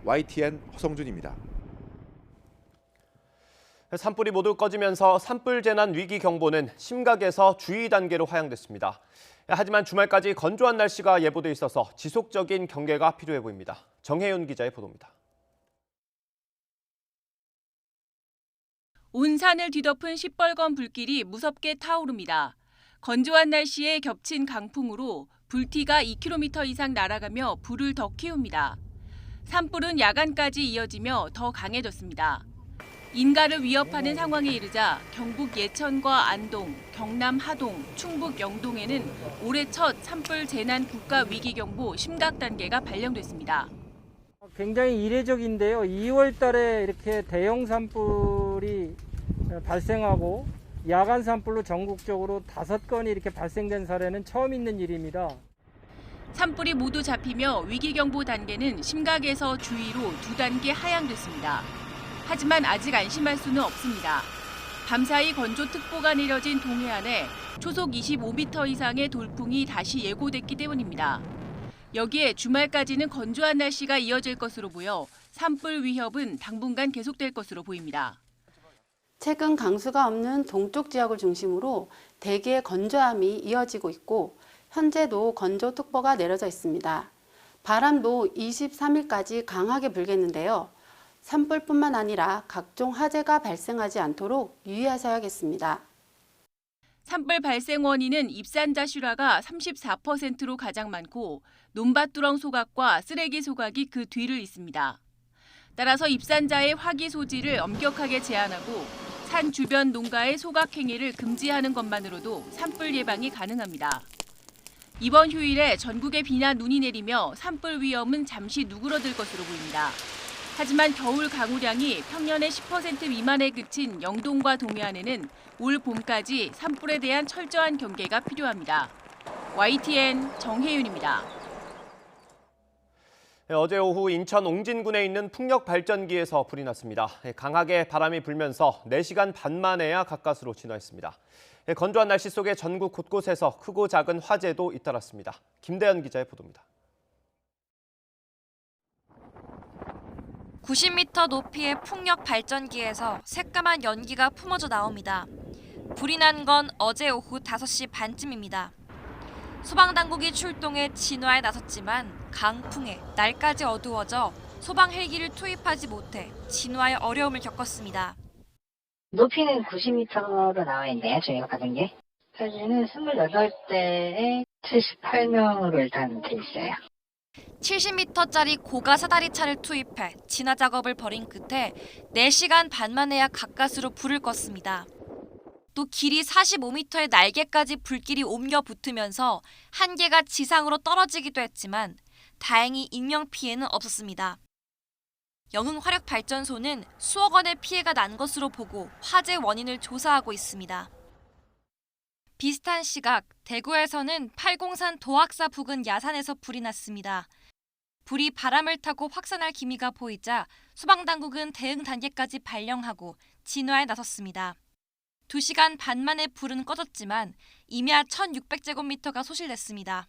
YTN 허성준입니다. 산불이 모두 꺼지면서 산불 재난 위기 경보는 심각에서 주의 단계로 하향됐습니다. 하지만 주말까지 건조한 날씨가 예보돼 있어서 지속적인 경계가 필요해 보입니다. 정혜윤 기자의 보도입니다. 온 산을 뒤덮은 시뻘건 불길이 무섭게 타오릅니다. 건조한 날씨에 겹친 강풍으로 불티가 2km 이상 날아가며 불을 더 키웁니다. 산불은 야간까지 이어지며 더 강해졌습니다. 인가를 위협하는 상황에 이르자 경북 예천과 안동, 경남 하동, 충북 영동에는 올해 첫 산불 재난 국가위기경보 심각 단계가 발령됐습니다. 굉장히 이례적인데요. 2월 달에 이렇게 대형 산불이 발생하고 야간 산불로 전국적으로 5건이 이렇게 발생된 사례는 처음 있는 일입니다. 산불이 모두 잡히며 위기경보 단계는 심각에서 주의로 2단계 하향됐습니다. 하지만 아직 안심할 수는 없습니다. 밤사이 건조특보가 내려진 동해안에 초속 25m 이상의 돌풍이 다시 예고됐기 때문입니다. 여기에 주말까지는 건조한 날씨가 이어질 것으로 보여 산불 위협은 당분간 계속될 것으로 보입니다. 최근 강수가 없는 동쪽 지역을 중심으로 대기의 건조함이 이어지고 있고 현재도 건조특보가 내려져 있습니다. 바람도 23일까지 강하게 불겠는데요. 산불뿐만 아니라 각종 화재가 발생하지 않도록 유의하셔야겠습니다. 산불 발생 원인은 입산자 실화가 34%로 가장 많고 논밭두렁 소각과 쓰레기 소각이 그 뒤를 잇습니다. 따라서 입산자의 화기 소지를 엄격하게 제한하고 산 주변 농가의 소각 행위를 금지하는 것만으로도 산불 예방이 가능합니다. 이번 휴일에 전국에 비나 눈이 내리며 산불 위험은 잠시 누그러들 것으로 보입니다. 하지만 겨울 강우량이 평년의 10% 미만에 그친 영동과 동해안에는 올 봄까지 산불에 대한 철저한 경계가 필요합니다. YTN 정혜윤입니다. 어제 오후 인천 옹진군에 있는 풍력 발전기에서 불이 났습니다. 강하게 바람이 불면서 4시간 반 만에야 가까스로 진화했습니다. 건조한 날씨 속에 전국 곳곳에서 크고 작은 화재도 잇따랐습니다. 김대현 기자의 보도입니다. 90m 높이의 풍력 발전기에서 새까만 연기가 품어져 나옵니다. 불이 난 건 어제 오후 5시 반쯤입니다. 소방당국이 출동해 진화에 나섰지만 강풍에 날까지 어두워져 소방 헬기를 투입하지 못해 진화에 어려움을 겪었습니다. 높이는 90m로 나와 있네요. 저희가 받은 게. 사진은 28대에 78명으로 일단 돼 있어요. 70m짜리 고가 사다리차를 투입해 진화 작업을 벌인 끝에 4시간 반 만에야 가까스로 불을 껐습니다. 또 길이 45m의 날개까지 불길이 옮겨 붙으면서 한 개가 지상으로 떨어지기도 했지만 다행히 인명피해는 없었습니다. 영흥화력발전소는 수억 원의 피해가 난 것으로 보고 화재 원인을 조사하고 있습니다. 비슷한 시각 대구에서는 팔공산 도학사 부근 야산에서 불이 났습니다. 불이 바람을 타고 확산할 기미가 보이자 소방당국은 대응 단계까지 발령하고 진화에 나섰습니다. 2시간 반 만에 불은 꺼졌지만 임야 1,600제곱미터가 소실됐습니다.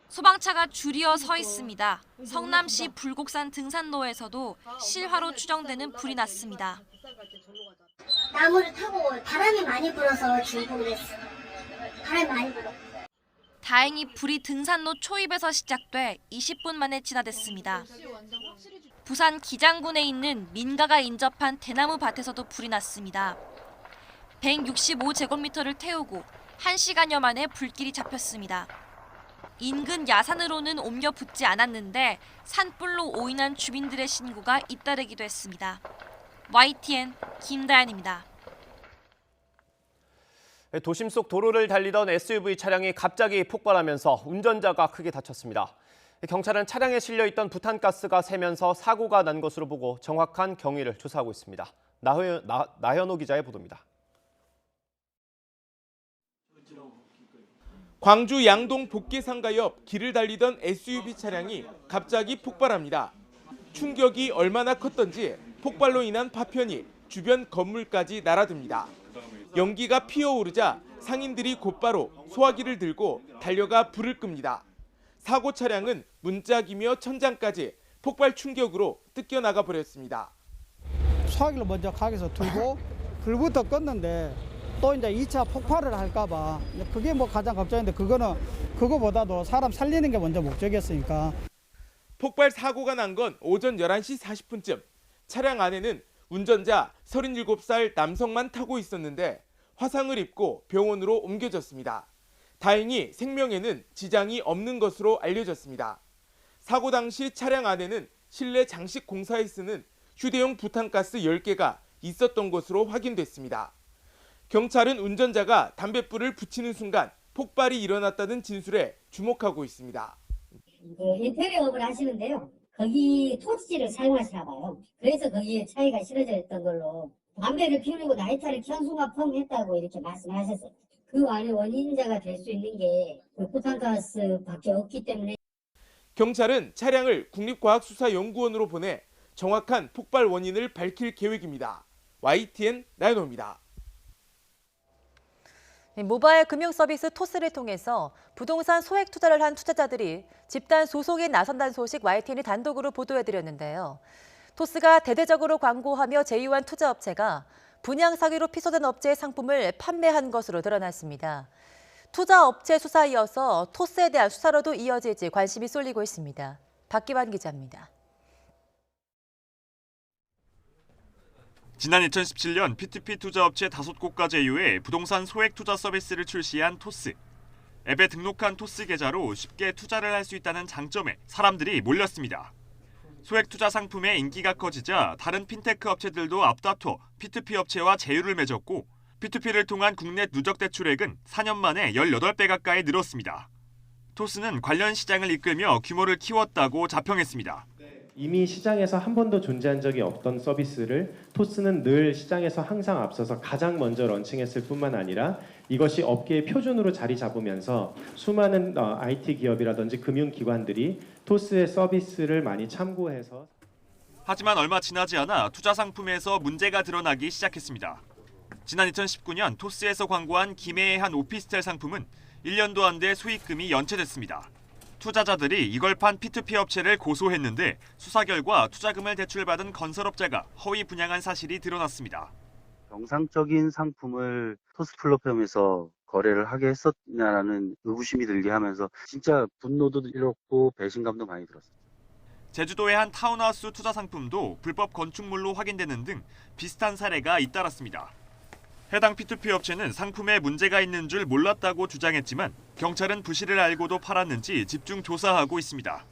소방차가 줄이어 서 있습니다. 성남시 불곡산 등산로에서도 실화로 추정되는 불이 났습니다. 나무를 타고 바람이 많이 불어서 줄고 그랬어. 바람이 많이 불어. 다행히 불이 등산로 초입에서 시작돼 20분 만에 진화됐습니다. 부산 기장군에 있는 민가가 인접한 대나무 밭에서도 불이 났습니다. 165제곱미터를 태우고 1시간여 만에 불길이 잡혔습니다. 인근 야산으로는 옮겨 붙지 않았는데 산불로 오인한 주민들의 신고가 잇따르기도 했습니다. YTN 김다연입니다. 도심 속 도로를 달리던 SUV 차량이 갑자기 폭발하면서 운전자가 크게 다쳤습니다. 경찰은 차량에 실려있던 부탄가스가 새면서 사고가 난 것으로 보고 정확한 경위를 조사하고 있습니다. 나현호 기자의 보도입니다. 광주 양동 복개상가 옆 길을 달리던 SUV 차량이 갑자기 폭발합니다. 충격이 얼마나 컸던지 폭발로 인한 파편이 주변 건물까지 날아듭니다. 연기가 피어오르자 상인들이 곧바로 소화기를 들고 달려가 불을 끕니다. 사고 차량은 문짝이며 천장까지 폭발 충격으로 뜯겨나가 버렸습니다. 소화기를 먼저 가게에서 들고 불부터 껐는데 또 이제 2차 폭발을 할까봐 그게 뭐 가장 걱정인데 그거보다도 사람 살리는 게 먼저 목적이었으니까. 폭발 사고가 난 건 오전 11시 40분쯤. 차량 안에는 운전자 37살 남성만 타고 있었는데 화상을 입고 병원으로 옮겨졌습니다. 다행히 생명에는 지장이 없는 것으로 알려졌습니다. 사고 당시 차량 안에는 실내 장식 공사에 쓰는 휴대용 부탄가스 10개가 있었던 것으로 확인됐습니다. 경찰은 운전자가 담뱃불을 붙이는 순간 폭발이 일어났다는 진술에 주목하고 있습니다. 인테리어업을 하시는데요. 거기 토치를 사용하시나 봐요. 그래서 거기에 차이가 실어져 있던 걸로 담배를 피우고 라이터를 켠 순간 펑 했다고 이렇게 말씀하셨어요. 그 안에 원인자가 될 수 있는 게 부탄가스밖에 없기 때문에. 경찰은 차량을 국립과학수사연구원으로 보내 정확한 폭발 원인을 밝힐 계획입니다. YTN 나연호입니다. 모바일 금융 서비스 토스를 통해서 부동산 소액 투자를 한 투자자들이 집단 소송에 나선다는 소식 YTN이 단독으로 보도해드렸는데요. 토스가 대대적으로 광고하며 제휴한 투자업체가 분양 사기로 피소된 업체의 상품을 판매한 것으로 드러났습니다. 투자업체 수사에 이어서 토스에 대한 수사로도 이어질지 관심이 쏠리고 있습니다. 박기환 기자입니다. 지난 2017년 P2P 투자업체 5곳과 제휴해 부동산 소액 투자 서비스를 출시한 토스. 앱에 등록한 토스 계좌로 쉽게 투자를 할 수 있다는 장점에 사람들이 몰렸습니다. 소액 투자 상품의 인기가 커지자 다른 핀테크 업체들도 앞다퉈 P2P 업체와 제휴를 맺었고 P2P를 통한 국내 누적 대출액은 4년 만에 18배 가까이 늘었습니다. 토스는 관련 시장을 이끌며 규모를 키웠다고 자평했습니다. 이미 시장에서 한 번도 존재한 적이 없던 서비스를 토스는 늘 시장에서 항상 앞서서 가장 먼저 런칭했을 뿐만 아니라 이것이 업계의 표준으로 자리 잡으면서 수많은 IT 기업이라든지 금융기관들이 토스의 서비스를 많이 참고해서. 하지만 얼마 지나지 않아 투자 상품에서 문제가 드러나기 시작했습니다. 지난 2019년 토스에서 광고한 김해의 한 오피스텔 상품은 1년도 안 돼 수익금이 연체됐습니다. 투자자들이 이걸 판 P2P 업체를 고소했는데 수사 결과 투자금을 대출받은 건설업자가 허위 분양한 사실이 드러났습니다. 정상적인 상품을 토스 플랫폼에서 거래를 하게 했었냐라는 의구심이 들게 하면서 진짜 분노도 일었고 배신감도 많이 들었습니다. 제주도의 한 타운하우스 투자 상품도 불법 건축물로 확인되는 등 비슷한 사례가 잇따랐습니다. 해당 P2P 업체는 상품에 문제가 있는 줄 몰랐다고 주장했지만 경찰은 부실을 알고도 팔았는지 집중 조사하고 있습니다.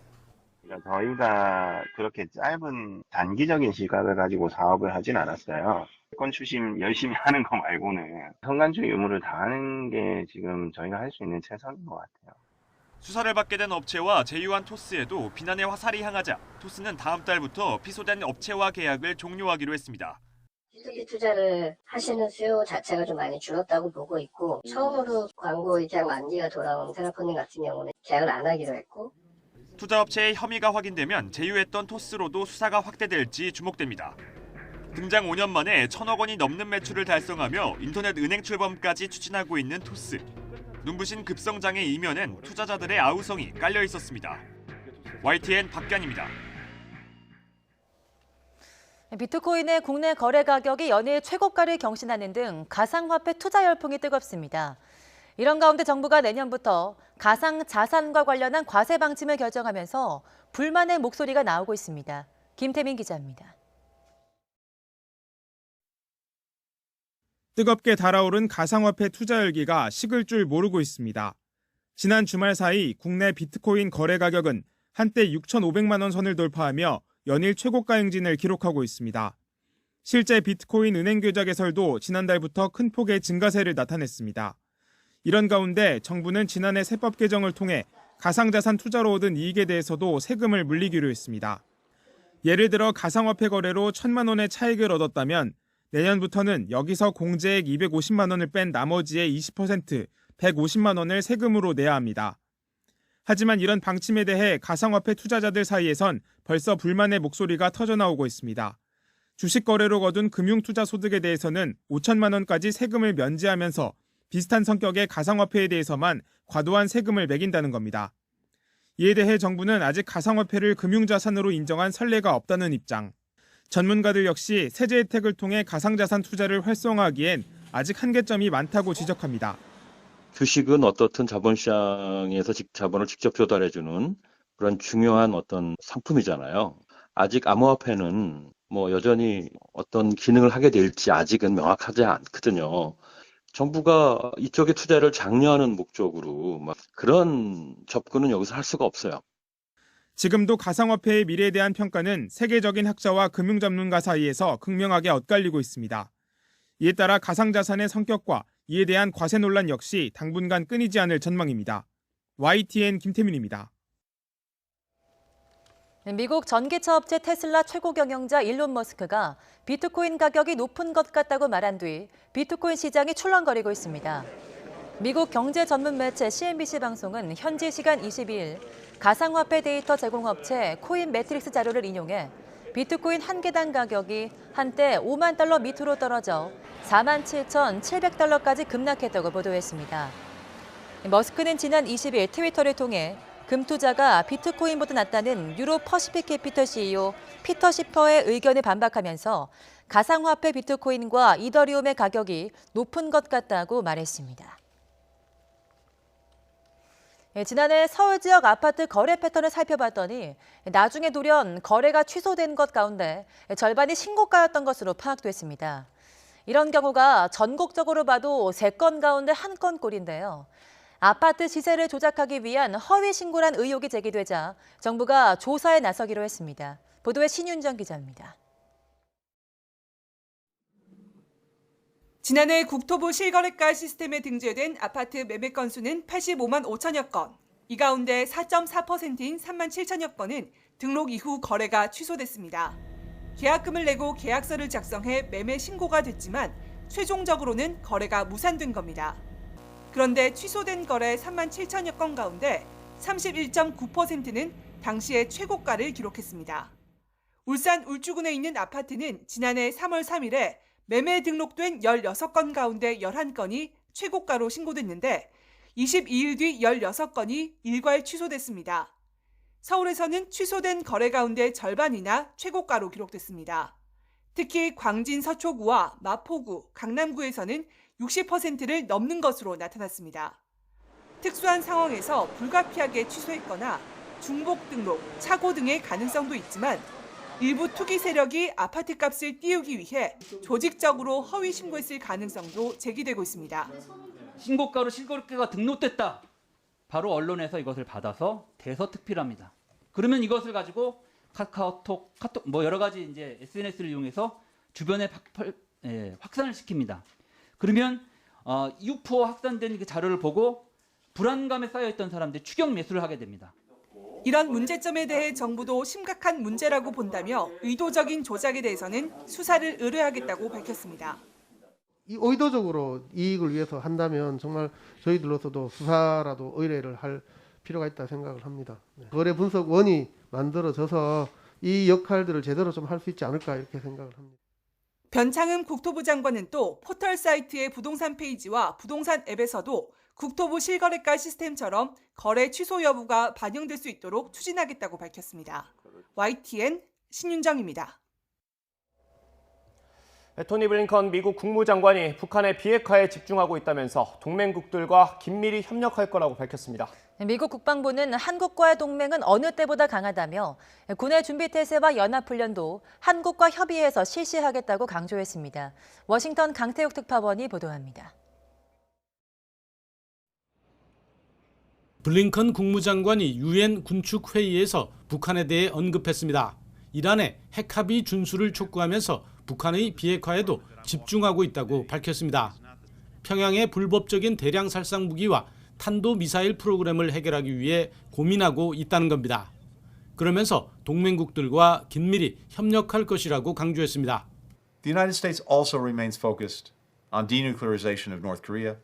저희가 그렇게 짧은 단기적인 시각을 가지고 사업을 하진 않았어요. 채권 추심 열심히 하는 거 말고는 성간주 의무를 다하는 게 지금 저희가 할 수 있는 최선인 것 같아요. 수사를 받게 된 업체와 제휴한 토스에도 비난의 화살이 향하자 토스는 다음 달부터 피소된 업체와 계약을 종료하기로 했습니다. P2P 투자를 하시는 수요 자체가 좀 많이 줄었다고 보고 있고 처음으로 광고 계약 만기가 돌아온 테라포님 같은 경우는 계약을 안 하기로 했고 투자업체의 혐의가 확인되면 제휴했던 토스로도 수사가 확대될지 주목됩니다. 등장 5년 만에 1,000억 원이 넘는 매출을 달성하며 인터넷 은행 출범까지 추진하고 있는 토스. 눈부신 급성장의 이면엔 투자자들의 아우성이 깔려 있었습니다. YTN 박견입니다. 비트코인의 국내 거래 가격이 연일 최고가를 경신하는 등 가상화폐 투자 열풍이 뜨겁습니다. 이런 가운데 정부가 내년부터 가상자산과 관련한 과세 방침을 결정하면서 불만의 목소리가 나오고 있습니다. 김태민 기자입니다. 뜨겁게 달아오른 가상화폐 투자 열기가 식을 줄 모르고 있습니다. 지난 주말 사이 국내 비트코인 거래 가격은 한때 6,500만 원 선을 돌파하며 연일 최고가 행진을 기록하고 있습니다. 실제 비트코인 은행 계좌 개설도 지난달부터 큰 폭의 증가세를 나타냈습니다. 이런 가운데 정부는 지난해 세법 개정을 통해 가상자산 투자로 얻은 이익에 대해서도 세금을 물리기로 했습니다. 예를 들어 가상화폐 거래로 1,000만 원의 차익을 얻었다면 내년부터는 여기서 공제액 250만 원을 뺀 나머지의 20%, 150만 원을 세금으로 내야 합니다. 하지만 이런 방침에 대해 가상화폐 투자자들 사이에선 벌써 불만의 목소리가 터져나오고 있습니다. 주식 거래로 거둔 금융투자 소득에 대해서는 5천만 원까지 세금을 면제하면서 비슷한 성격의 가상화폐에 대해서만 과도한 세금을 매긴다는 겁니다. 이에 대해 정부는 아직 가상화폐를 금융자산으로 인정한 선례가 없다는 입장. 전문가들 역시 세제 혜택을 통해 가상자산 투자를 활성화하기엔 아직 한계점이 많다고 지적합니다. 주식은 어떻든 자본시장에서 자본을 직접 조달해주는 그런 중요한 어떤 상품이잖아요. 아직 암호화폐는 여전히 어떤 기능을 하게 될지 아직은 명확하지 않거든요. 정부가 이쪽에 투자를 장려하는 목적으로 그런 접근은 여기서 할 수가 없어요. 지금도 가상화폐의 미래에 대한 평가는 세계적인 학자와 금융전문가 사이에서 극명하게 엇갈리고 있습니다. 이에 따라 가상자산의 성격과 이에 대한 과세 논란 역시 당분간 끊이지 않을 전망입니다. YTN 김태민입니다. 미국 전기차 업체 테슬라 최고 경영자 일론 머스크가 비트코인 가격이 높은 것 같다고 말한 뒤 비트코인 시장이 출렁거리고 있습니다. 미국 경제 전문 매체 CNBC 방송은 현지 시간 22일 가상화폐 데이터 제공업체 코인 매트릭스 자료를 인용해 비트코인 한 개당 가격이 한때 5만 달러 밑으로 떨어져 47,700달러까지 급락했다고 보도했습니다. 머스크는 지난 20일 트위터를 통해 금투자가 비트코인보다 낫다는 유로 퍼시픽 캐피털 CEO 피터 시퍼의 의견에 반박하면서 가상화폐 비트코인과 이더리움의 가격이 높은 것 같다고 말했습니다. 지난해 서울 지역 아파트 거래 패턴을 살펴봤더니 나중에 돌연 거래가 취소된 것 가운데 절반이 신고가였던 것으로 파악됐습니다. 이런 경우가 전국적으로 봐도 3건 가운데 1건꼴인데요. 아파트 시세를 조작하기 위한 허위 신고란 의혹이 제기되자 정부가 조사에 나서기로 했습니다. 보도에 신윤정 기자입니다. 지난해 국토부 실거래가 시스템에 등재된 아파트 매매 건수는 85만 5천여 건. 이 가운데 4.4%인 3만 7천여 건은 등록 이후 거래가 취소됐습니다. 계약금을 내고 계약서를 작성해 매매 신고가 됐지만 최종적으로는 거래가 무산된 겁니다. 그런데 취소된 거래 3만 7천여 건 가운데 31.9%는 당시의 최고가를 기록했습니다. 울산 울주군에 있는 아파트는 지난해 3월 3일에 매매 등록된 16건 가운데 11건이 최고가로 신고됐는데 22일 뒤 16건이 일괄 취소됐습니다. 서울에서는 취소된 거래 가운데 절반이나 최고가로 기록됐습니다. 특히 광진 서초구와 마포구, 강남구에서는 60%를 넘는 것으로 나타났습니다. 특수한 상황에서 불가피하게 취소했거나 중복 등록, 착오 등의 가능성도 있지만 일부 투기 세력이 아파트 값을 띄우기 위해 조직적으로 허위 신고했을 가능성도 제기되고 있습니다. 신고가로 실거래가가 등록됐다. 바로 언론에서 이것을 받아서 대서특필합니다. 그러면 이것을 가지고 카카오톡 뭐 여러 가지 이제 SNS를 이용해서 주변에 확산을 시킵니다. 그러면 유포 확산된 그 자료를 보고 불안감에 쌓여있던 사람들이 추격 매수를 하게 됩니다. 이런 문제점에 대해 정부도 심각한 문제라고 본다며 의도적인 조작에 대해서는 수사를 의뢰하겠다고 밝혔습니다. 이 의도적으로 이익을 위해서 한다면 정말 저희들로서도 수사라도 의뢰를 할 필요가 있다 생각을 합니다. 거래 분석원이 만들어져서 이 역할들을 제대로 좀 할 수 있지 않을까 이렇게 생각을 합니다. 변창흠 국토부 장관은 또 포털 사이트의 부동산 페이지와 부동산 앱에서도 국토부 실거래가 시스템처럼 거래 취소 여부가 반영될 수 있도록 추진하겠다고 밝혔습니다. YTN 신윤정입니다. 토니 블링컨 미국 국무장관이 북한의 비핵화에 집중하고 있다면서 동맹국들과 긴밀히 협력할 거라고 밝혔습니다. 미국 국방부는 한국과의 동맹은 어느 때보다 강하다며 군의 준비태세와 연합훈련도 한국과 협의해서 실시하겠다고 강조했습니다. 워싱턴 강태욱 특파원이 보도합니다. 블링컨 국무장관이 유엔 군축회의에서 북한에 대해 언급했습니다. 이란의 핵합의 준수를 촉구하면서 북한의 비핵화에도 집중하고 있다고 밝혔습니다. 평양의 불법적인 대량 살상 무기와 탄도미사일 프로그램을 해결하기 위해 고민하고 있다는 겁니다. 그러면서 동맹국들과 긴밀히 협력할 것이라고 강조했습니다. The United States also remains focused on denuclearization of North Korea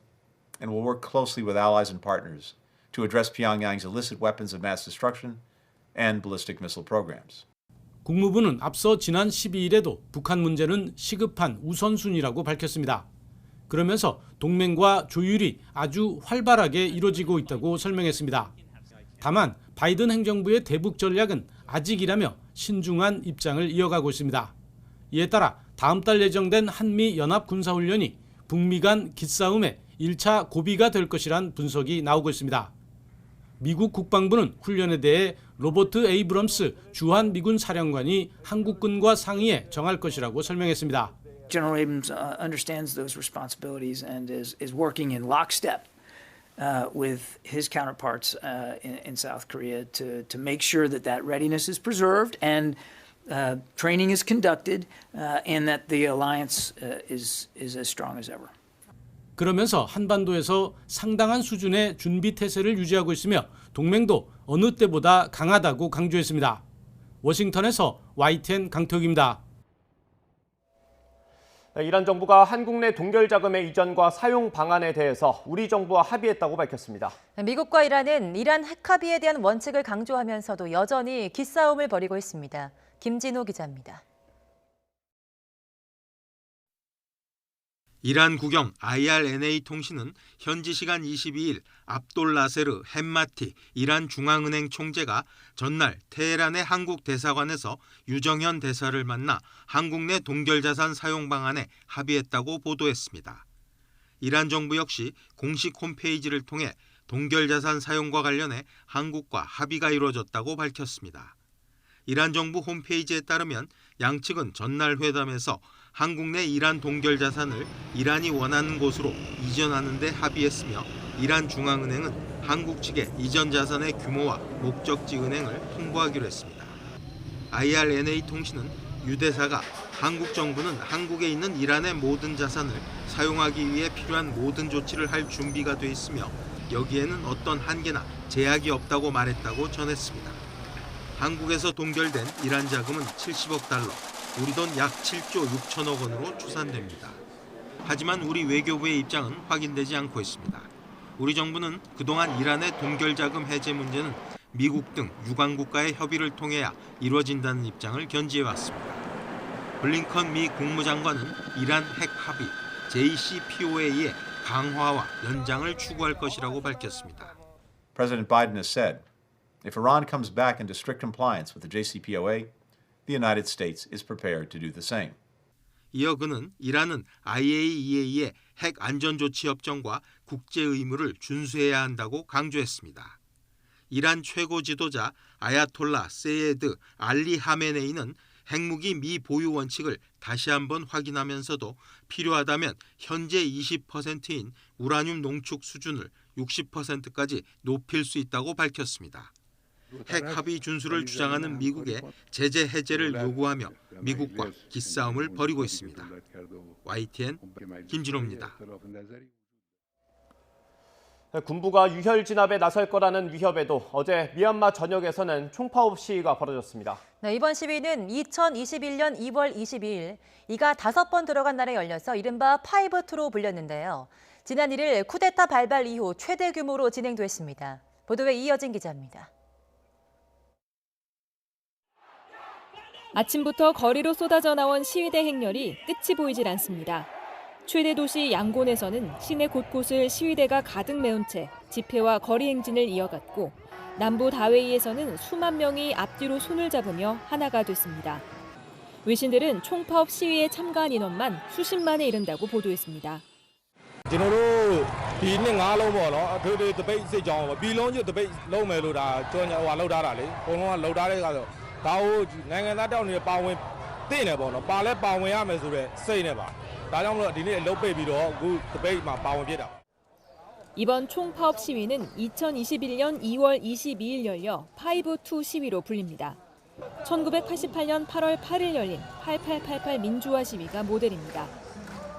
and will work closely with allies and partners to address Pyongyang's illicit weapons of mass destruction and ballistic missile programs. 국무부는 앞서 지난 12일에도 북한 문제는 시급한 우선순위라고 밝혔습니다. 그러면서 동맹과 조율이 아주 활발하게 이루어지고 있다고 설명했습니다. 다만 바이든 행정부의 대북 전략은 아직이라며 신중한 입장을 이어가고 있습니다. 이에 따라 다음 달 예정된 한미 연합 군사훈련이 북미 간 기싸움의 1차 고비가 될 것이란 분석이 나오고 있습니다. 미국 국방부는 훈련에 대해 로버트 에이브럼스 주한 미군 사령관이 한국군과 상의해 정할 것이라고 설명했습니다. General Abrams understands those responsibilities and is working in lockstep with his counterparts in South Korea to make sure that readiness is preserved and training is conducted and that the alliance is as strong as ever. 그러면서 한반도에서 상당한 수준의 준비 태세를 유지하고 있으며 동맹도 어느 때보다 강하다고 강조했습니다. 워싱턴에서 YTN 강태욱입니다. 이란 정부가 한국 내 동결 자금의 이전과 사용 방안에 대해서 우리 정부와 합의했다고 밝혔습니다. 미국과 이란은 이란 핵합의에 대한 원칙을 강조하면서도 여전히 기싸움을 벌이고 있습니다. 김진호 기자입니다. 이란 국영 IRNA 통신은 현지 시간 22일 압돌 나세르 햄마티 이란 중앙은행 총재가 전날 테헤란의 한국 대사관에서 유정현 대사를 만나 한국 내 동결자산 사용 방안에 합의했다고 보도했습니다. 이란 정부 역시 공식 홈페이지를 통해 동결자산 사용과 관련해 한국과 합의가 이루어졌다고 밝혔습니다. 이란 정부 홈페이지에 따르면 양측은 전날 회담에서 한국 내 이란 동결 자산을 이란이 원하는 곳으로 이전하는 데 합의했으며 이란 중앙은행은 한국 측에 이전 자산의 규모와 목적지 은행을 통보하기로 했습니다. IRNA 통신은 유 대사가 한국 정부는 한국에 있는 이란의 모든 자산을 사용하기 위해 필요한 모든 조치를 할 준비가 돼 있으며 여기에는 어떤 한계나 제약이 없다고 말했다고 전했습니다. 한국에서 동결된 이란 자금은 70억 달러, 우리 돈 약 7조 6천억 원으로 추산됩니다. 하지만 우리 외교부의 입장은 확인되지 않고 있습니다. 우리 정부는 그동안 이란의 동결 자금 해제 문제는 미국 등 유관국가의 협의를 통해야 이루어진다는 입장을 견지해왔습니다. 블링컨 미 국무장관은 이란 핵 합의 JCPOA의 강화와 연장을 추구할 것이라고 밝혔습니다. President Biden has said, if Iran comes back into strict compliance with the JCPOA, the United States is prepared to do the same. 이어 그는 이란은 IAEA의 핵 안전조치 협정과 국제 의무를 준수해야 한다고 강조했습니다. 이란 최고 지도자 아야톨라 세예드 알리 하메네이는 핵무기 미보유 원칙을 다시 한번 확인하면서도 필요하다면 현재 20%인 우라늄 농축 수준을 60%까지 높일 수 있다고 밝혔습니다. 핵 합의 준수를 주장하는 미국의 제재 해제를 요구하며 미국과 기싸움을 벌이고 있습니다. YTN 김진호입니다. 군부가 유혈 진압에 나설 거라는 위협에도 어제 미얀마 전역에서는 총파업 시위가 벌어졌습니다. 네, 이번 시위는 2021년 2월 22일 이가 5번 들어간 날에 열려서 이른바 5-2로 불렸는데요. 지난 1일 쿠데타 발발 이후 최대 규모로 진행됐습니다. 보도에 이어진 기자입니다. 아침부터 거리로 쏟아져 나온 시위대 행렬이 끝이 보이질 않습니다. 최대 도시 양곤에서는 시내 곳곳을 시위대가 가득 메운 채 집회와 거리 행진을 이어갔고 남부 다웨이에서는 수만 명이 앞뒤로 손을 잡으며 하나가 됐습니다. 외신들은 총파업 시위에 참가한 인원만 수십만에 이른다고 보도했습니다. 이번 총파업 시위는 2021년 2월 22일 열려 5-2 시위로 불립니다. 1988년 8월 8일 열린 8888 민주화 시위가 모델입니다.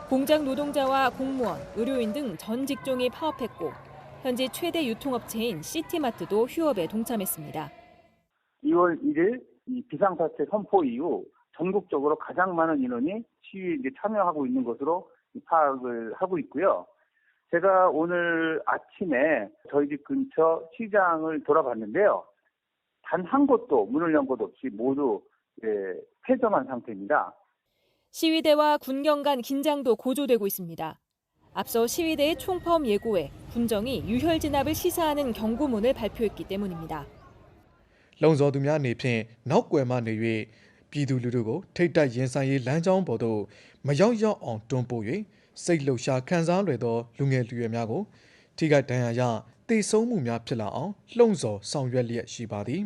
공장 노동자와 공무원, 의료인 등 전 직종이 파업했고 현지 최대 유통업체인 시티마트도 휴업에 동참했습니다. 2월 1일 이 비상사태 선포 이후 전국적으로 가장 많은 인원이 시위에 참여하고 있는 것으로 파악을 하고 있고요. 제가 오늘 아침에 저희 집 근처 시장을 돌아봤는데요. 단 한 곳도 문을 연 곳 없이 모두 폐점한 상태입니다. 시위대와 군경 간 긴장도 고조되고 있습니다. 앞서 시위대의 총파업 예고에 군정이 유혈 진압을 시사하는 경고문을 발표했기 때문입니다. လုံခြုံသူများအနေဖြင့်နောက်ကွယ်မှနေ၍ပြည်သူလူထုကိုထိတ်တိုက်ရင်ဆိုင်ရေးလမ်းကြောင်းပေါ်သို့မရောက်ရောက်အောင်တွန်းပို့၍စိတ်လှုပ်ရှားခံစားလွယ်သောလူငယ်လူရွယ်များကိုထိခိုက်ဒဏ်ရာရသေဆုံးမှုများဖြစ်လာအောင်လှုံ့ဆော်ဆောင်ရွက်လျက်ရှိပါသည်.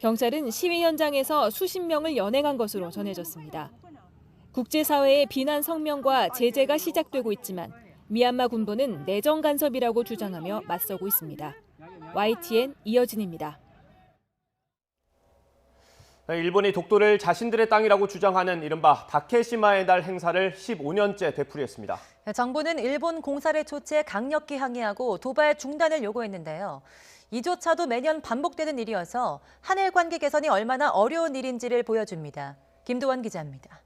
경찰은 시위 현장에서 수십 명을 연행한 것으로 전해졌습니다. 국제사회의 비난 성명과 제재가 시작되고 있지만 미얀마 군부는 내정 간섭이라고 주장하며 맞서고 있습니다. YTN 이어진입니다. 일본이 독도를 자신들의 땅이라고 주장하는 이른바 다케시마의 날 행사를 15년째 되풀이했습니다. 정부는 일본 공사를 조치해 강력히 항의하고 도발 중단을 요구했는데요. 이조차도 매년 반복되는 일이어서 한일 관계 개선이 얼마나 어려운 일인지를 보여줍니다. 김도원 기자입니다.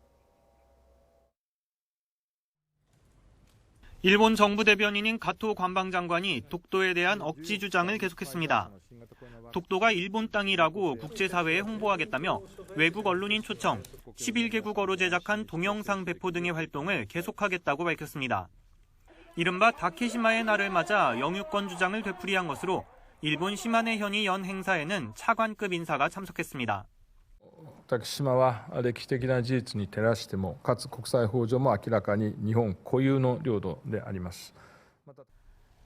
일본 정부 대변인인 가토 관방장관이 독도에 대한 억지 주장을 계속했습니다. 독도가 일본 땅이라고 국제사회에 홍보하겠다며 외국 언론인 초청, 11개국어로 제작한 동영상 배포 등의 활동을 계속하겠다고 밝혔습니다. 이른바 다케시마의 날을 맞아 영유권 주장을 되풀이한 것으로 일본 시마네 현이 연 행사에는 차관급 인사가 참석했습니다. 竹島は歴史的な事実に照らしても、かつ国際法上も明らかに日本固有の領土であります。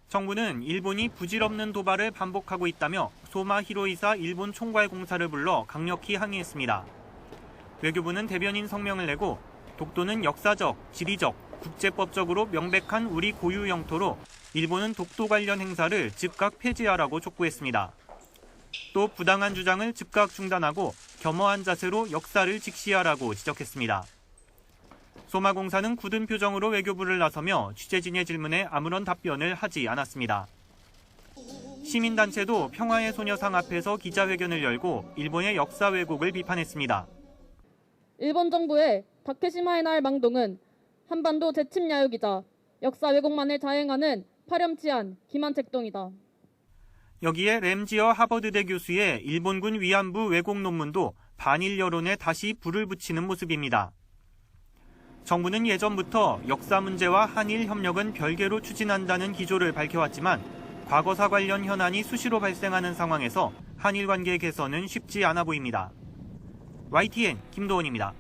정부는 일본이 부질없는 도발을 반복하고 있다며 소마 히로이사 일본 총괄공사를 불러 강력히 항의했습니다. 외교부는 대변인 성명을 내고 독도는 역사적, 지리적, 국제법적으로 명백한 우리 고유 영토로 일본은 독도 관련 행사를 즉각 폐지하라고 촉구했습니다. 또 부당한 주장을 즉각 중단하고 겸허한 자세로 역사를 직시하라고 지적했습니다. 소마공사는 굳은 표정으로 외교부를 나서며 취재진의 질문에 아무런 답변을 하지 않았습니다. 시민단체도 평화의 소녀상 앞에서 기자회견을 열고 일본의 역사 왜곡을 비판했습니다. 일본 정부의 다케시마의 날 망동은 한반도 재침 야욕이자 역사 왜곡만을 자행하는 파렴치한 기만책동이다. 여기에 램지어 하버드대 교수의 일본군 위안부 왜곡 논문도 반일 여론에 다시 불을 붙이는 모습입니다. 정부는 예전부터 역사 문제와 한일 협력은 별개로 추진한다는 기조를 밝혀왔지만 과거사 관련 현안이 수시로 발생하는 상황에서 한일 관계 개선은 쉽지 않아 보입니다. YTN 김도원입니다.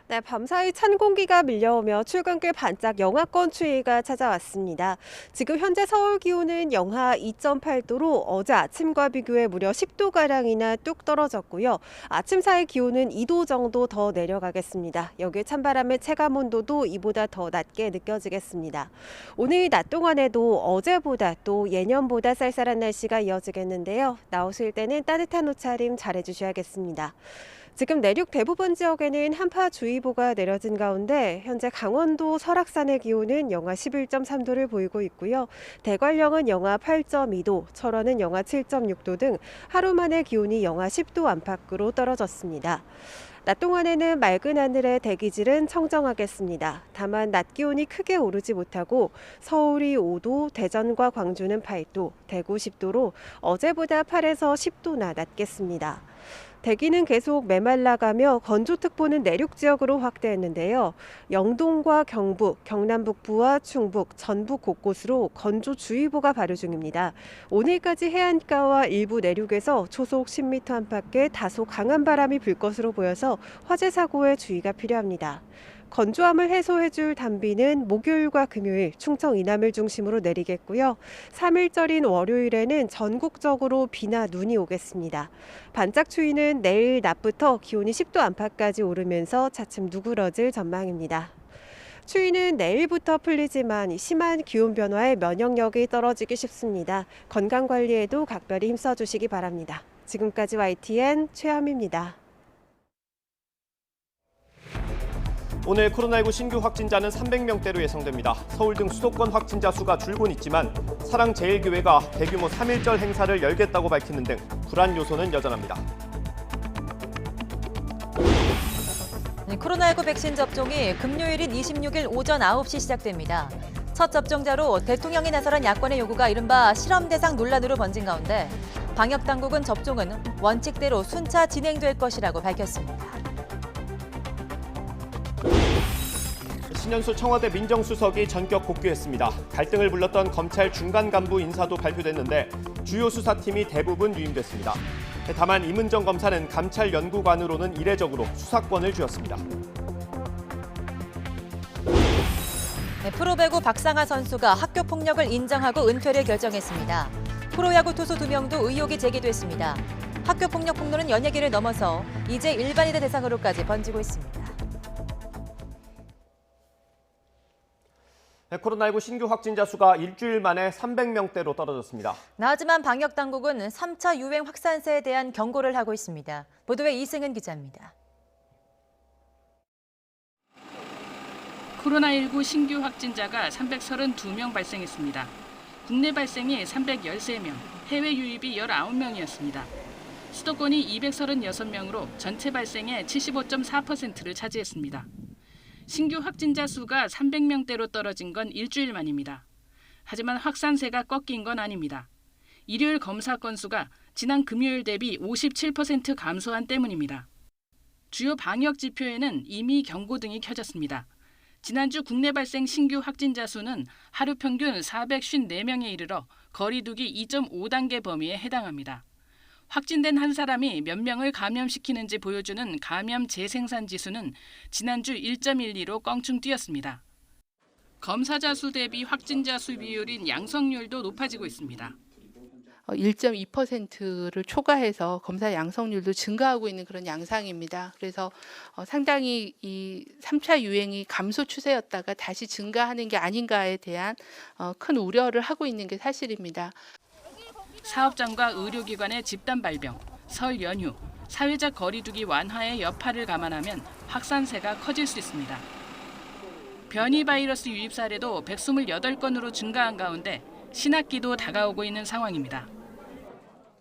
네, 밤사이 찬 공기가 밀려오며 출근길 반짝 영하권 추위가 찾아왔습니다. 지금 현재 서울 기온은 영하 2.8도로 어제 아침과 비교해 무려 10도가량이나 뚝 떨어졌고요. 아침 사이 기온은 2도 정도 더 내려가겠습니다. 여기에 찬바람의 체감 온도도 이보다 더 낮게 느껴지겠습니다. 오늘 낮 동안에도 어제보다 또 예년보다 쌀쌀한 날씨가 이어지겠는데요. 나오실 때는 따뜻한 옷차림 잘해주셔야겠습니다. 지금 내륙 대부분 지역에는 한파주의보가 내려진 가운데 현재 강원도 설악산의 기온은 영하 11.3도를 보이고 있고요. 대관령은 영하 8.2도, 철원은 영하 7.6도 등 하루 만에 기온이 영하 10도 안팎으로 떨어졌습니다. 낮 동안에는 맑은 하늘의 대기질은 청정하겠습니다. 다만 낮 기온이 크게 오르지 못하고 서울이 5도, 대전과 광주는 8도, 대구 10도로 어제보다 8에서 10도나 낮겠습니다. 대기는 계속 메말라가며 건조특보는 내륙 지역으로 확대했는데요. 영동과 경북, 경남 북부와 충북, 전북 곳곳으로 건조주의보가 발효 중입니다. 오늘까지 해안가와 일부 내륙에서 초속 10m 안팎의 다소 강한 바람이 불 것으로 보여서 화재 사고에 주의가 필요합니다. 건조함을 해소해줄 단비는 목요일과 금요일, 충청 이남을 중심으로 내리겠고요. 3일절인 월요일에는 전국적으로 비나 눈이 오겠습니다. 반짝 추위는 내일 낮부터 기온이 10도 안팎까지 오르면서 차츰 누그러질 전망입니다. 추위는 내일부터 풀리지만 심한 기온 변화에 면역력이 떨어지기 쉽습니다. 건강관리에도 각별히 힘써주시기 바랍니다. 지금까지 YTN 최하미입니다. 오늘 코로나19 신규 확진자는 300명대로 예상됩니다. 서울 등 수도권 확진자 수가 줄곤 있지만 사랑제일교회가 대규모 3.1절 행사를 열겠다고 밝히는 등 불안 요소는 여전합니다. 코로나19 백신 접종이 금요일인 26일 오전 9시 시작됩니다. 첫 접종자로 대통령이 나서란 야권의 요구가 이른바 실험 대상 논란으로 번진 가운데 방역당국은 접종은 원칙대로 순차 진행될 것이라고 밝혔습니다. 신현수 청와대 민정수석이 전격 복귀했습니다. 갈등을 불렀던 검찰 중간 간부 인사도 발표됐는데 주요 수사팀이 대부분 유임됐습니다. 다만 임은정 검사는 감찰 연구관으로는 이례적으로 수사권을 쥐었습니다. 프로배구 박상하 선수가 학교 폭력을 인정하고 은퇴를 결정했습니다. 프로야구 투수 2명도 의혹이 제기됐습니다. 학교 폭력 폭로는 연예계를 넘어서 이제 일반인의 대상으로까지 번지고 있습니다. 코로나19 신규 확진자 수가 일주일 만에 300명대로 떨어졌습니다. 하지만 방역당국은 3차 유행 확산세에 대한 경고를 하고 있습니다. 보도에 이승은 기자입니다. 코로나19 신규 확진자가 332명 발생했습니다. 국내 발생이 313명, 해외 유입이 19명이었습니다. 수도권이 236명으로 전체 발생의 75.4%를 차지했습니다. 신규 확진자 수가 300명대로 떨어진 건 일주일 만입니다. 하지만 확산세가 꺾인 건 아닙니다. 일요일 검사 건수가 지난 금요일 대비 57% 감소한 때문입니다. 주요 방역 지표에는 이미 경고등이 켜졌습니다. 지난주 국내 발생 신규 확진자 수는 하루 평균 454명에 이르러 거리두기 2.5단계 범위에 해당합니다. 확진된 한 사람이 몇 명을 감염시키는지 보여주는 감염 재생산 지수는 지난주 1.12로 껑충 뛰었습니다. 검사자 수 대비 확진자 수 비율인 양성률도 높아지고 있습니다. 1.2%를 초과해서 검사 양성률도 증가하고 있는 그런 양상입니다. 그래서 상당히 이 3차 유행이 감소 추세였다가 다시 증가하는 게 아닌가에 대한 큰 우려를 하고 있는 게 사실입니다. 사업장과 의료기관의 집단 발병, 설 연휴, 사회적 거리두기 완화의 여파를 감안하면 확산세가 커질 수 있습니다. 변이 바이러스 유입 사례도 128건으로 증가한 가운데 신학기도 다가오고 있는 상황입니다.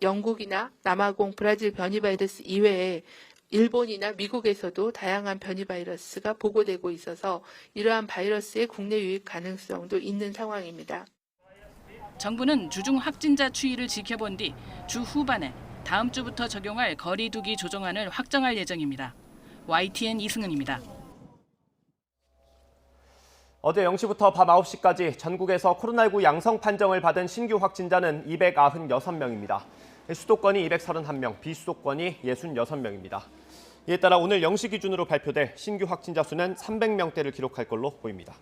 영국이나 남아공, 브라질 변이 바이러스 이외에 일본이나 미국에서도 다양한 변이 바이러스가 보고되고 있어서 이러한 바이러스의 국내 유입 가능성도 있는 상황입니다. 정부는 주중 확진자 추이를 지켜본 뒤 주 후반에 다음 주부터 적용할 거리두기 조정안을 확정할 예정입니다. YTN 이승은입니다. 어제 0시부터 밤 9시까지 전국에서 코로나19 양성 판정을 받은 신규 확진자는 296명입니다. 수도권이 231명, 비수도권이 66명입니다. 이에 따라 오늘 0시 기준으로 발표될 신규 확진자 수는 300명대를 기록할 걸로 보입니다.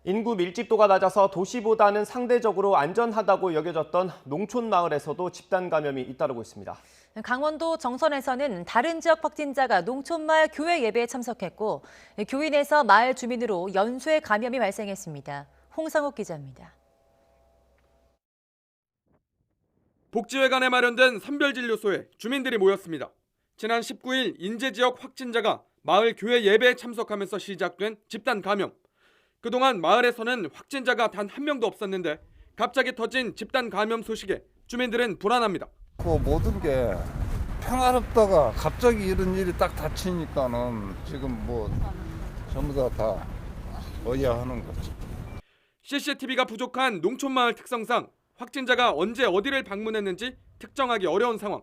인구 밀집도가 낮아서 도시보다는 상대적으로 안전하다고 여겨졌던 농촌 마을에서도 집단 감염이 잇따르고 있습니다. 강원도 정선에서는 다른 지역 확진자가 농촌마을 교회 예배에 참석했고 교인에서 마을 주민으로 연쇄 감염이 발생했습니다. 홍상욱 기자입니다. 복지회관에 마련된 선별진료소에 주민들이 모였습니다. 지난 19일 인제 지역 확진자가 마을 교회 예배에 참석하면서 시작된 집단 감염. 그동안 마을에서는 확진자가 단 한 명도 없었는데 갑자기 터진 집단 감염 소식에 주민들은 불안합니다. 그 모든 게 평화롭다가 갑자기 이런 일이 딱 닥치니까는 지금 뭐 전부 다 의아하는 거죠. CCTV가 부족한 농촌마을 특성상 확진자가 언제 어디를 방문했는지 특정하기 어려운 상황.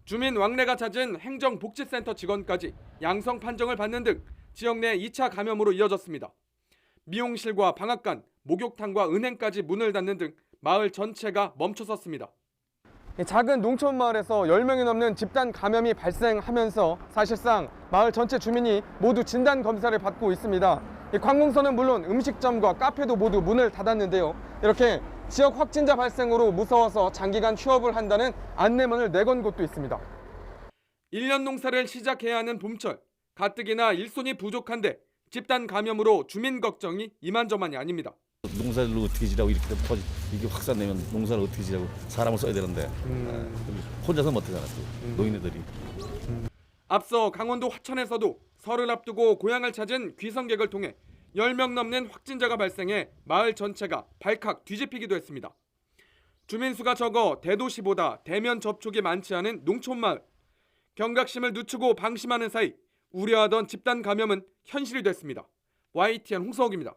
주민 왕래가 잦은 행정복지센터 직원까지 양성 판정을 받는 등 지역 내 2차 감염으로 이어졌습니다. 미용실과 방앗간, 목욕탕과 은행까지 문을 닫는 등 마을 전체가 멈춰섰습니다. 작은 농촌 마을에서 10명이 넘는 집단 감염이 발생하면서 사실상 마을 전체 주민이 모두 진단 검사를 받고 있습니다. 관공서는 물론 음식점과 카페도 모두 문을 닫았는데요. 이렇게 지역 확진자 발생으로 무서워서 장기간 휴업을 한다는 안내문을 내건 곳도 있습니다. 1년 농사를 시작해야 하는 봄철, 가뜩이나 일손이 부족한데 집단 감염으로 주민 걱정이 이만저만이 아닙니다. 농사를 어떻게 지라고 이렇게 이게 확산되면 농사를 어떻게 지라고 사람을 써야 되는데 혼자서는 못하잖아 또 노인네들이. 앞서 강원도 화천에서도 설을 앞두고 고향을 찾은 귀성객을 통해 10명 넘는 확진자가 발생해 마을 전체가 발칵 뒤집히기도 했습니다. 주민 수가 적어 대도시보다 대면 접촉이 많지 않은 농촌 마을. 경각심을 늦추고 방심하는 사이 우려하던 집단 감염은 현실이 됐습니다. YTN 홍서욱입니다.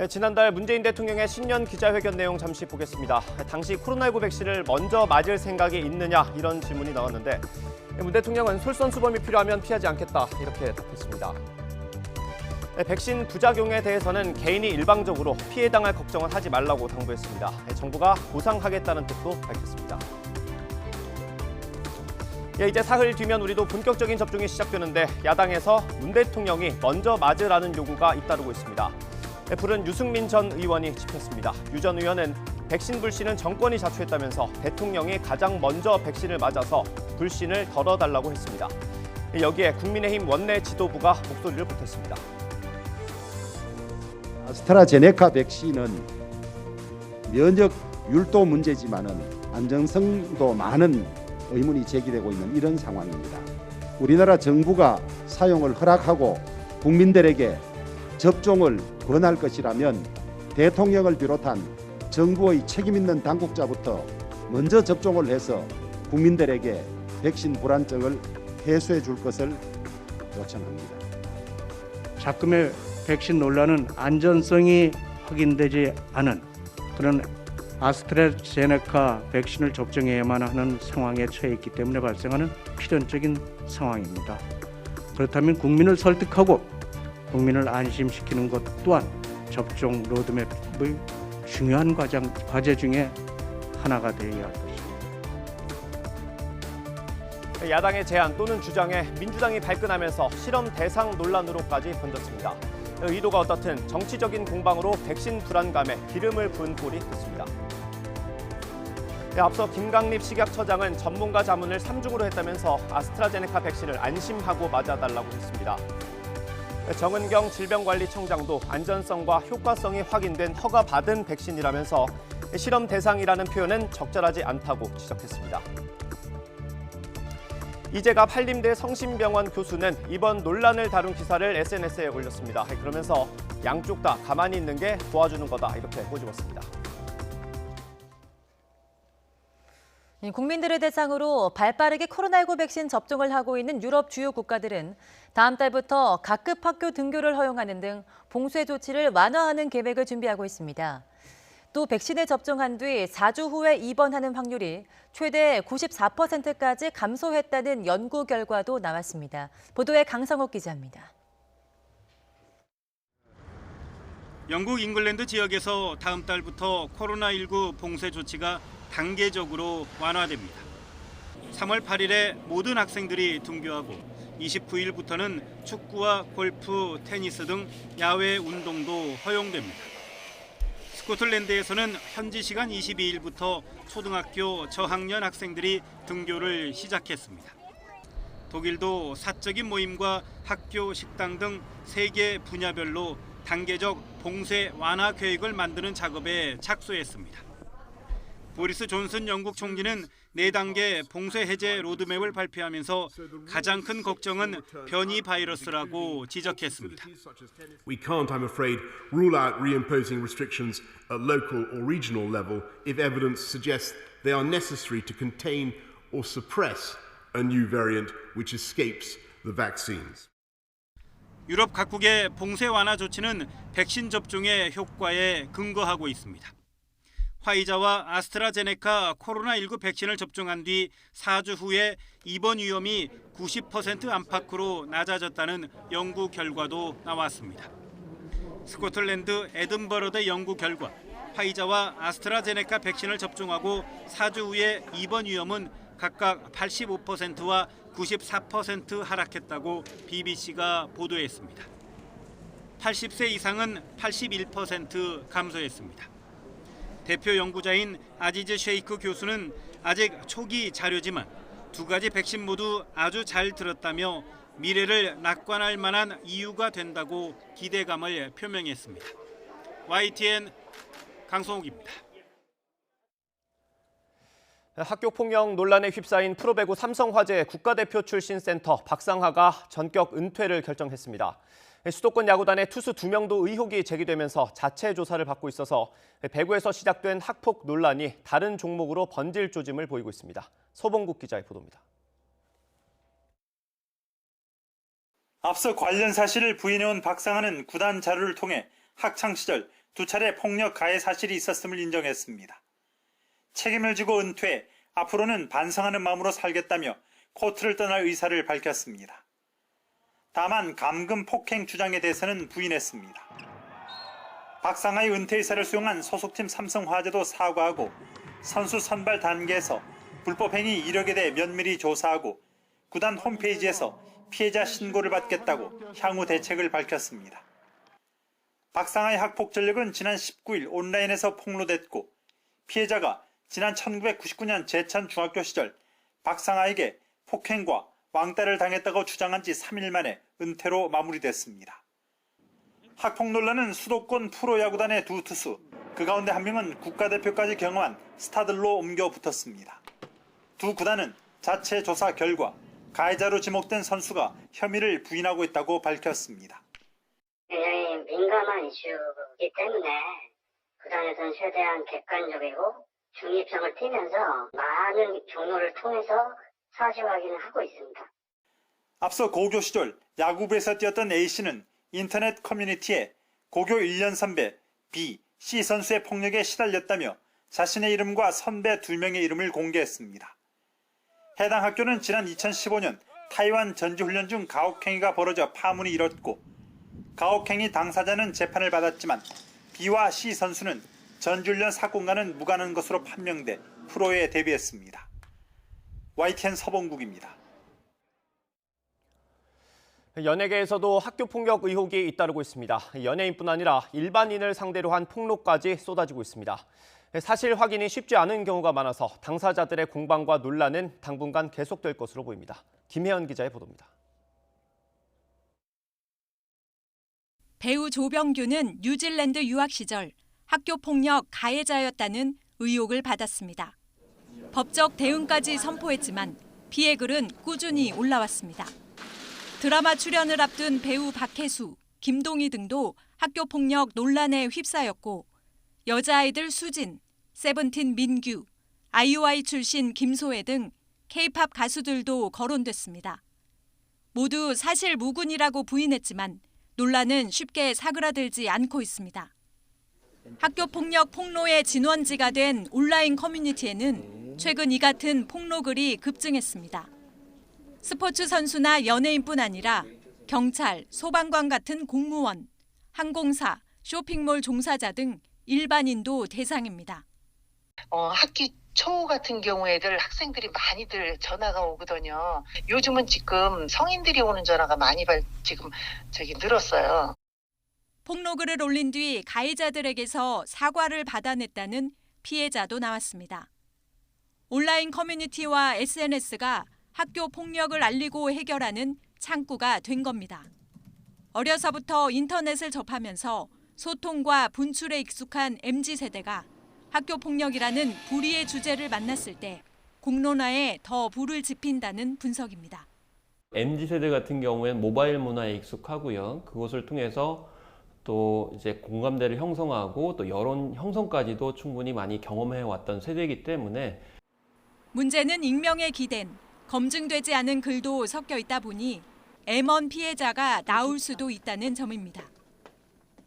지난달 문재인 대통령의 신년 기자회견 내용 잠시 보겠습니다. 당시 코로나19 백신을 먼저 맞을 생각이 있느냐 이런 질문이 나왔는데 문 대통령은 솔선수범이 필요하면 피하지 않겠다 이렇게 답했습니다. 백신 부작용에 대해서는 개인이 일방적으로 피해당할 걱정은 하지 말라고 당부했습니다. 정부가 보상하겠다는 뜻도 밝혔습니다. 이제 사흘 뒤면 우리도 본격적인 접종이 시작되는데 야당에서 문 대통령이 먼저 맞으라는 요구가 잇따르고 있습니다. 불은 유승민 전 의원이 짚었습니다. 유 전 의원은 백신 불신은 정권이 자초했다면서 대통령이 가장 먼저 백신을 맞아서 불신을 덜어달라고 했습니다. 여기에 국민의힘 원내 지도부가 목소리를 보탰습니다. 아스트라제네카 백신은 면역율도 문제지만은 안정성도 많은 의문이 제기되고 있는 이런 상황입니다. 우리나라 정부가 사용을 허락하고 국민들에게 접종을 권할 것이라면 대통령을 비롯한 정부의 책임 있는 당국자부터 먼저 접종을 해서 국민들에게 백신 불안증을 해소해 줄 것을 요청합니다. 작금의 백신 논란은 안전성이 확인되지 않은 그런 아스트라제네카 백신을 접종해야만 하는 상황에 처해 있기 때문에 발생하는 필연적인 상황입니다. 그렇다면 국민을 설득하고 국민을 안심시키는 것 또한 접종 로드맵의 중요한 과제 중에 하나가 되어야 할 것입니다. 야당의 제안 또는 주장에 민주당이 발끈하면서 실험 대상 논란으로까지 번졌습니다. 의도가 어떻든 정치적인 공방으로 백신 불안감에 기름을 부은 꼴이 됐습니다. 앞서 김강립 식약처장은 전문가 자문을 3중으로 했다면서 아스트라제네카 백신을 안심하고 맞아달라고 했습니다. 정은경 질병관리청장도 안전성과 효과성이 확인된 허가받은 백신이라면서 실험 대상이라는 표현은 적절하지 않다고 지적했습니다. 이재갑 한림대 성심병원 교수는 이번 논란을 다룬 기사를 SNS에 올렸습니다. 그러면서 양쪽 다 가만히 있는 게 도와주는 거다 이렇게 꼬집었습니다. 국민들을 대상으로 발빠르게 코로나19 백신 접종을 하고 있는 유럽 주요 국가들은 다음 달부터 각급 학교 등교를 허용하는 등 봉쇄 조치를 완화하는 계획을 준비하고 있습니다. 또 백신을 접종한 뒤 4주 후에 입원하는 확률이 최대 94%까지 감소했다는 연구 결과도 나왔습니다. 보도에 강성욱 기자입니다. 영국 잉글랜드 지역에서 다음 달부터 코로나19 봉쇄 조치가 단계적으로 완화됩니다. 3월 8일에 모든 학생들이 등교하고 29일부터는 축구와 골프, 테니스 등 야외 운동도 허용됩니다. 스코틀랜드에서는 현지 시간 22일부터 초등학교 저학년 학생들이 등교를 시작했습니다. 독일도 사적인 모임과 학교 식당 등 3개 분야별로 단계적 봉쇄 완화 계획을 만드는 작업에 착수했습니다. 보리스 존슨 영국 총리는 4단계 봉쇄 해제 로드맵을 발표하면서 가장 큰 걱정은 변이 바이러스라고 지적했습니다. We can't, I'm afraid, rule out reimposing restrictions at local or regional level if evidence suggests they are necessary to contain or suppress a new variant which escapes the vaccines. 유럽 각국의 봉쇄 완화 조치는 백신 접종의 효과에 근거하고 있습니다. 화이자와 아스트라제네카 코로나19 백신을 접종한 뒤 4주 후에 입원 위험이 90% 안팎으로 낮아졌다는 연구 결과도 나왔습니다. 스코틀랜드 에든버러대 연구 결과 화이자와 아스트라제네카 백신을 접종하고 4주 후에 입원 위험은 각각 85%와 94% 하락했다고 BBC가 보도했습니다. 80세 이상은 81% 감소했습니다. 대표 연구자인 아지즈 셰이크 교수는 아직 초기 자료지만 2가지 백신 모두 아주 잘 들었다며 미래를 낙관할 만한 이유가 된다고 기대감을 표명했습니다. YTN 강성욱입니다. 학교 폭력 논란에 휩싸인 프로배구 삼성화재 국가대표 출신 센터 박상하가 전격 은퇴를 결정했습니다. 수도권 야구단의 투수 2명도 의혹이 제기되면서 자체 조사를 받고 있어서 배구에서 시작된 학폭 논란이 다른 종목으로 번질 조짐을 보이고 있습니다. 서봉국 기자의 보도입니다. 앞서 관련 사실을 부인해온 박상하는 구단 자료를 통해 학창시절 2차례 폭력 가해 사실이 있었음을 인정했습니다. 책임을 지고 은퇴해 앞으로는 반성하는 마음으로 살겠다며 코트를 떠날 의사를 밝혔습니다. 다만 감금 폭행 주장에 대해서는 부인했습니다. 박상하의 은퇴 의사를 수용한 소속팀 삼성화재도 사과하고 선수 선발 단계에서 불법 행위 이력에 대해 면밀히 조사하고 구단 홈페이지에서 피해자 신고를 받겠다고 향후 대책을 밝혔습니다. 박상하의 학폭 전력은 지난 19일 온라인에서 폭로됐고 피해자가 지난 1999년 제천 중학교 시절 박상하에게 폭행과 왕따를 당했다고 주장한 지 3일 만에 은퇴로 마무리됐습니다. 학폭 논란은 수도권 프로야구단의 2 투수, 그 가운데 1명은 국가대표까지 경험한 스타들로 옮겨 붙었습니다. 2 구단은 자체 조사 결과 가해자로 지목된 선수가 혐의를 부인하고 있다고 밝혔습니다. 굉장히 민감한 이슈이기 때문에 구단에서는 최대한 객관적이고 중립성을 띠면서 많은 경로를 통해서 사실 확인을 하고 있습니다. 앞서 고교 시절 야구부에서 뛰었던 A씨는 인터넷 커뮤니티에 고교 1년 선배 B, C 선수의 폭력에 시달렸다며 자신의 이름과 선배 2명의 이름을 공개했습니다. 해당 학교는 지난 2015년 타이완 전지훈련 중 가혹행위가 벌어져 파문이 일었고 가혹행위 당사자는 재판을 받았지만 B와 C 선수는 전지훈련 사건과는 무관한 것으로 판명돼 프로에 데뷔했습니다. YTN 서봉국입니다. 연예계에서도 학교폭력 의혹이 잇따르고 있습니다. 연예인뿐 아니라 일반인을 상대로 한 폭로까지 쏟아지고 있습니다. 사실 확인이 쉽지 않은 경우가 많아서 당사자들의 공방과 논란은 당분간 계속될 것으로 보입니다. 김혜연 기자의 보도입니다. 배우 조병규는 뉴질랜드 유학 시절 학교폭력 가해자였다는 의혹을 받았습니다. 법적 대응까지 선포했지만 피해 글은 꾸준히 올라왔습니다. 드라마 출연을 앞둔 배우 박혜수, 김동희 등도 학교 폭력 논란에 휩싸였고 여자아이들 수진, 세븐틴 민규, 아이오아이 출신 김소혜 등 K-팝 가수들도 거론됐습니다. 모두 사실 무근이라고 부인했지만 논란은 쉽게 사그라들지 않고 있습니다. 학교 폭력 폭로의 진원지가 된 온라인 커뮤니티에는 최근 이 같은 폭로 글이 급증했습니다. 스포츠 선수나 연예인뿐 아니라 경찰, 소방관 같은 공무원, 항공사, 쇼핑몰 종사자 등 일반인도 대상입니다. 학기 초 같은 경우에들 학생들이 많이들 전화가 오거든요. 요즘은 지금 성인들이 오는 전화가 많이 늘었어요. 폭로글을 올린 뒤 가해자들에게서 사과를 받아냈다는 피해자도 나왔습니다. 온라인 커뮤니티와 SNS가 학교 폭력을 알리고 해결하는 창구가 된 겁니다. 어려서부터 인터넷을 접하면서 소통과 분출에 익숙한 MZ세대가 학교 폭력이라는 불의의 주제를 만났을 때 공론화에 더 불을 지핀다는 분석입니다. MZ세대 같은 경우에는 모바일 문화에 익숙하고요. 그것을 통해서 또 이제 공감대를 형성하고 또 여론 형성까지도 충분히 많이 경험해 왔던 세대이기 때문에 문제는 익명에 기댄 검증되지 않은 글도 섞여 있다 보니 M1 피해자가 나올 수도 있다는 점입니다.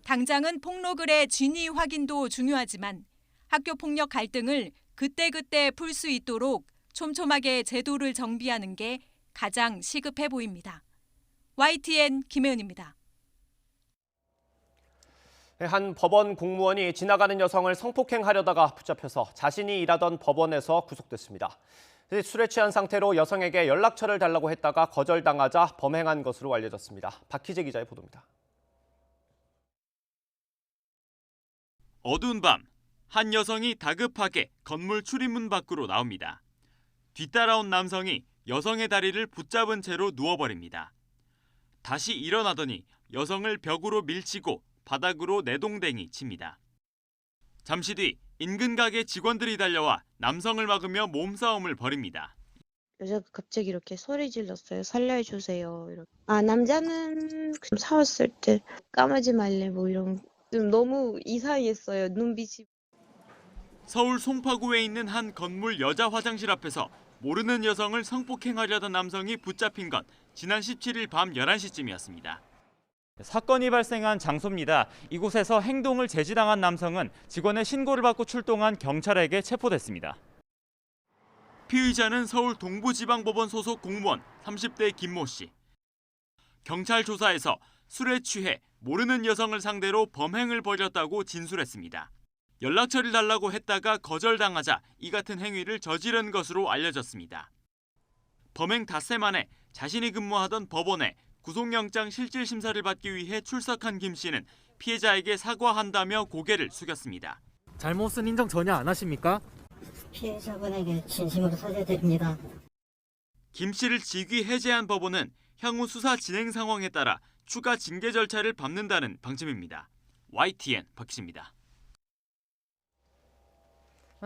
당장은 폭로글의 진위 확인도 중요하지만 학교 폭력 갈등을 그때그때 풀 수 있도록 촘촘하게 제도를 정비하는 게 가장 시급해 보입니다. YTN 김혜은입니다. 한 법원 공무원이 지나가는 여성을 성폭행하려다가 붙잡혀서 자신이 일하던 법원에서 구속됐습니다. 술에 취한 상태로 여성에게 연락처를 달라고 했다가 거절당하자 범행한 것으로 알려졌습니다. 박희재 기자의 보도입니다. 어두운 밤, 한 여성이 다급하게 건물 출입문 밖으로 나옵니다. 뒤따라온 남성이 여성의 다리를 붙잡은 채로 누워버립니다. 다시 일어나더니 여성을 벽으로 밀치고 바닥으로 내동댕이 칩니다. 잠시 뒤 인근 가게 직원들이 달려와 남성을 막으며 몸싸움을 벌입니다. 여자가 갑자기 이렇게 소리 질렀어요. 살려주세요. 이렇게. 남자는 싸웠을 때 까마지 말래 뭐 이런 좀 너무 이상했어요. 눈빛이. 서울 송파구에 있는 한 건물 여자 화장실 앞에서 모르는 여성을 성폭행하려던 남성이 붙잡힌 건 지난 17일 밤 11시쯤이었습니다. 사건이 발생한 장소입니다. 이곳에서 행동을 제지당한 남성은 직원의 신고를 받고 출동한 경찰에게 체포됐습니다. 피의자는 서울 동부지방법원 소속 공무원 30대 김모 씨. 경찰 조사에서 술에 취해 모르는 여성을 상대로 범행을 벌였다고 진술했습니다. 연락처를 달라고 했다가 거절당하자 이 같은 행위를 저지른 것으로 알려졌습니다. 범행 닷새 만에 자신이 근무하던 법원에 구속영장 실질심사를 받기 위해 출석한 김 씨는 피해자에게 사과한다며 고개를 숙였습니다. 잘못은 인정 전혀 안 하십니까? 피해자분에게 진심으로 사죄드립니다. 김 씨를 직위 해제한 법원은 향후 수사 진행 상황에 따라 추가 징계 절차를 밟는다는 방침입니다. YTN 박희재입니다.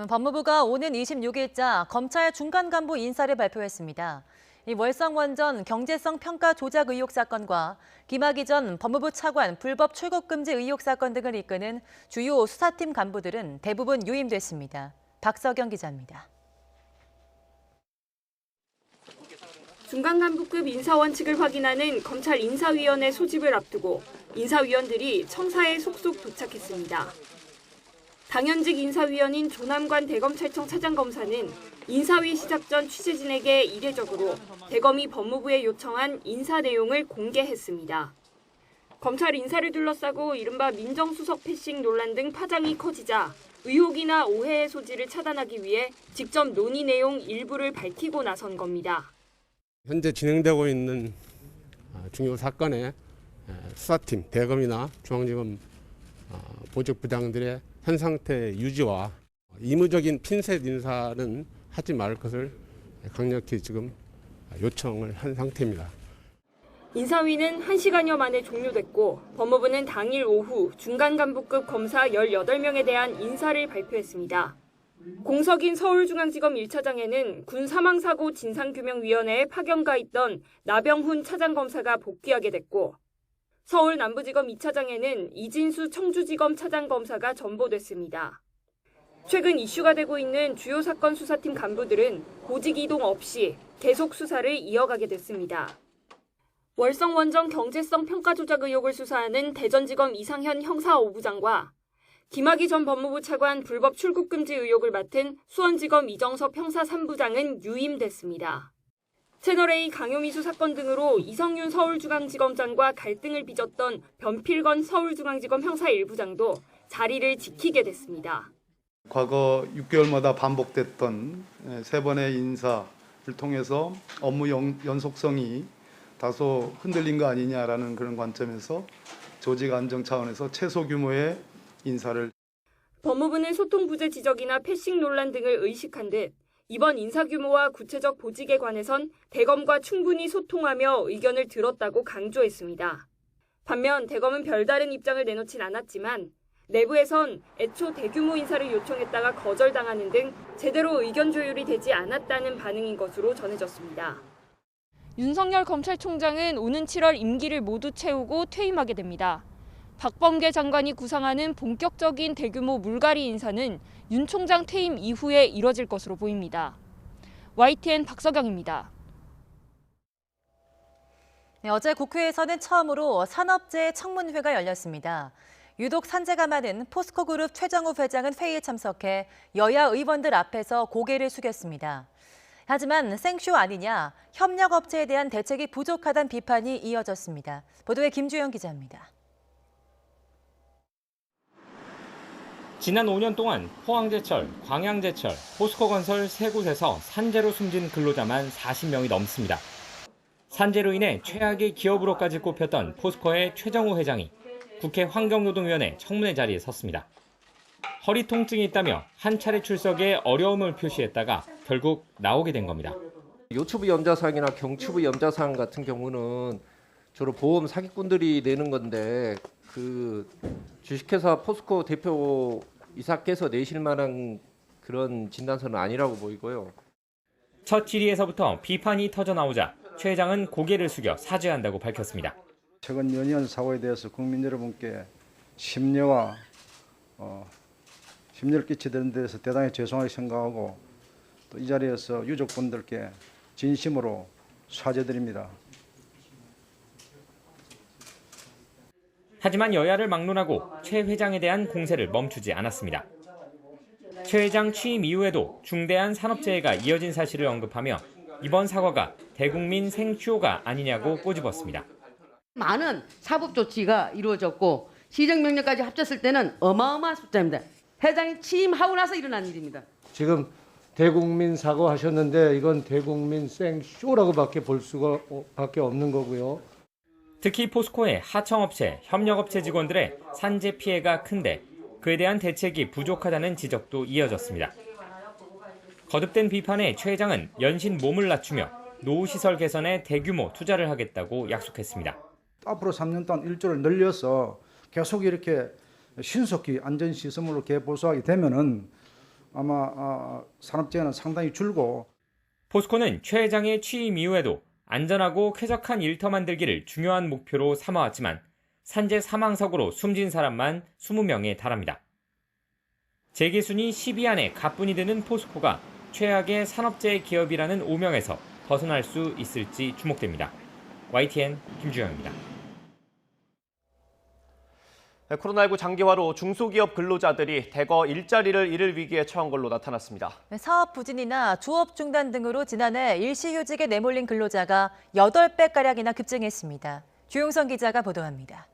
법무부가 오는 26일자 검찰 중간 간부 인사를 발표했습니다. 이 월성원전 경제성 평가 조작 의혹 사건과 김학의 전 법무부 차관 불법 출국 금지 의혹 사건 등을 이끄는 주요 수사팀 간부들은 대부분 유임됐습니다. 박서경 기자입니다. 중간 간부급 인사원칙을 확인하는 검찰 인사위원회 소집을 앞두고 인사위원들이 청사에 속속 도착했습니다. 당연직 인사위원인 조남관 대검찰청 차장검사는 인사위 시작 전 취재진에게 이례적으로 대검이 법무부에 요청한 인사 내용을 공개했습니다. 검찰 인사를 둘러싸고 이른바 민정수석 패싱 논란 등 파장이 커지자 의혹이나 오해의 소지를 차단하기 위해 직접 논의 내용 일부를 밝히고 나선 겁니다. 현재 진행되고 있는 중요 사건의 수사팀, 대검이나 중앙지검 보직부장들의 현 상태 유지와 의무적인 핀셋 인사는 하지 말 것을 강력히 지금 요청을 한 상태입니다. 인사위는 1시간여 만에 종료됐고 법무부는 당일 오후 중간 간부급 검사 18명에 대한 인사를 발표했습니다. 공석인 서울중앙지검 1차장에는 군사망사고 진상규명위원회에 파견가 있던 나병훈 차장검사가 복귀하게 됐고, 서울 남부지검 2차장에는 이진수 청주지검 차장검사가 전보됐습니다. 최근 이슈가 되고 있는 주요 사건 수사팀 간부들은 보직 이동 없이 계속 수사를 이어가게 됐습니다. 월성 원전 경제성 평가 조작 의혹을 수사하는 대전지검 이상현 형사 5부장과 김학의 전 법무부 차관 불법 출국 금지 의혹을 맡은 수원지검 이정섭 형사 3부장은 유임됐습니다. 채널A 강요미수 사건 등으로 이성윤 서울중앙지검장과 갈등을 빚었던 변필건 서울중앙지검 형사 1부장도 자리를 지키게 됐습니다. 과거 6개월마다 반복됐던 3번의 인사를 통해서 업무 연속성이 다소 흔들린 거 아니냐라는 그런 관점에서 조직 안정 차원에서 최소 규모의 인사를. 법무부는 소통 부재 지적이나 패싱 논란 등을 의식한 듯 이번 인사 규모와 구체적 보직에 관해선 대검과 충분히 소통하며 의견을 들었다고 강조했습니다. 반면 대검은 별다른 입장을 내놓진 않았지만 내부에선 애초 대규모 인사를 요청했다가 거절당하는 등 제대로 의견 조율이 되지 않았다는 반응인 것으로 전해졌습니다. 윤석열 검찰총장은 오는 7월 임기를 모두 채우고 퇴임하게 됩니다. 박범계 장관이 구상하는 본격적인 대규모 물갈이 인사는 윤 총장 퇴임 이후에 이뤄질 것으로 보입니다. YTN 박서경입니다. 네, 어제 국회에서는 처음으로 산업재해 청문회가 열렸습니다. 유독 산재가 많은 포스코그룹 최정우 회장은 회의에 참석해 여야 의원들 앞에서 고개를 숙였습니다. 하지만 생쇼 아니냐, 협력업체에 대한 대책이 부족하다는 비판이 이어졌습니다. 보도에 김주영 기자입니다. 지난 5년 동안 포항제철, 광양제철, 포스코건설 세 곳에서 산재로 숨진 근로자만 40명이 넘습니다. 산재로 인해 최악의 기업으로까지 꼽혔던 포스코의 최정우 회장이 국회 환경노동위원회 청문회 자리에 섰습니다. 허리 통증이 있다며 한 차례 출석에 어려움을 표시했다가 결국 나오게 된 겁니다. 요추부 염자상이나 경추부 염자상 같은 경우는 주로 보험 사기꾼들이 내는 건데 그 주식회사 포스코 대표 이사께서 내실 만한 그런 진단서는 아니라고 보이고요. 첫 질의에서부터 비판이 터져나오자 최 회장은 고개를 숙여 사죄한다고 밝혔습니다. 최근 연이은 사고에 대해서 국민 여러분께 심려를 끼치는 데서 대단히 죄송하게 생각하고 또 이 자리에서 유족분들께 진심으로 사죄드립니다. 하지만 여야를 막론하고 최 회장에 대한 공세를 멈추지 않았습니다. 최 회장 취임 이후에도 중대한 산업재해가 이어진 사실을 언급하며 이번 사과가 대국민 생쇼가 아니냐고 꼬집었습니다. 많은 사법 조치가 이루어졌고 시정명령까지 합쳤을 때는 어마어마한 숫자입니다. 회장이 취임하고 나서 일어난 일입니다. 지금 대국민 사과하셨는데 이건 대국민 생쇼라고밖에 볼 수가 밖에 없는 거고요. 특히 포스코의 하청업체, 협력업체 직원들의 산재 피해가 큰데 그에 대한 대책이 부족하다는 지적도 이어졌습니다. 거듭된 비판에 최 회장은 연신 몸을 낮추며 노후시설 개선에 대규모 투자를 하겠다고 약속했습니다. 앞으로 3년 동안 1조를 늘려서 계속 이렇게 신속히 안전시설물로 개보수하게 되면은 아마 산업재해는 상당히 줄고. 포스코는 최 회장의 취임 이후에도 안전하고 쾌적한 일터 만들기를 중요한 목표로 삼아왔지만 산재 사망사고로 숨진 사람만 20명에 달합니다. 재계순위 10위 안에 가뿐히 드는 포스코가 최악의 산업재해 기업이라는 오명에서 벗어날 수 있을지 주목됩니다. YTN 김주영입니다. 코로나19 장기화로 중소기업 근로자들이 대거 일자리를 잃을 위기에 처한 걸로 나타났습니다. 사업 부진이나 조업 중단 등으로 지난해 일시휴직에 내몰린 근로자가 8배가량이나 급증했습니다. 주용선 기자가 보도합니다.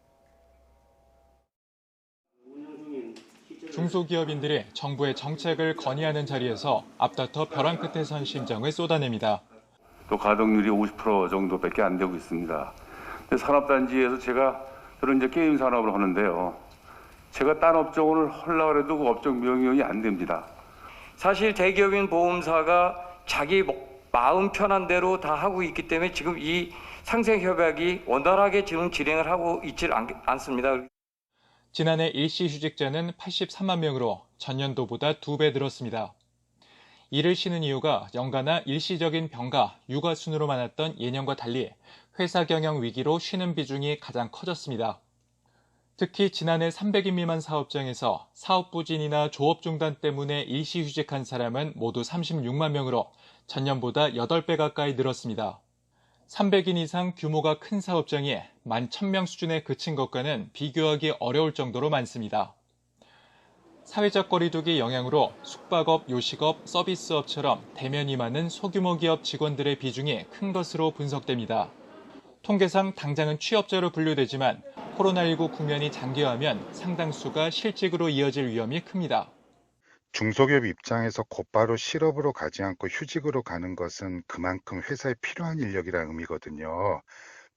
중소기업인들이 정부의 정책을 건의하는 자리에서 앞다퉈 벼랑 끝에 선 심정을 쏟아냅니다. 또 가동률이 50% 정도밖에 안 되고 있습니다. 산업단지에서 저는 이제 게임 산업을 하는데요. 제가 딴 업종을 하려고 해도 그 업종 명령이 안 됩니다. 사실 대기업인 보험사가 자기 마음 편한 대로 다 하고 있기 때문에 지금 이 상생협약이 원활하게 지금 진행을 하고 있지 않습니다. 지난해 일시휴직자는 83만 명으로 전년도보다 2배 늘었습니다. 일을 쉬는 이유가 연가나 일시적인 병가, 육아 순으로 많았던 예년과 달리 회사 경영 위기로 쉬는 비중이 가장 커졌습니다. 특히 지난해 300인 미만 사업장에서 사업 부진이나 조업 중단 때문에 일시휴직한 사람은 모두 36만 명으로 전년보다 8배 가까이 늘었습니다. 300인 이상 규모가 큰 사업장이 11,000명 수준에 그친 것과는 비교하기 어려울 정도로 많습니다. 사회적 거리두기 영향으로 숙박업, 요식업, 서비스업처럼 대면이 많은 소규모 기업 직원들의 비중이 큰 것으로 분석됩니다. 통계상 당장은 취업자로 분류되지만 코로나19 국면이 장기화하면 상당수가 실직으로 이어질 위험이 큽니다. 중소기업 입장에서 곧바로 실업으로 가지 않고 휴직으로 가는 것은 그만큼 회사에 필요한 인력이라는 의미거든요.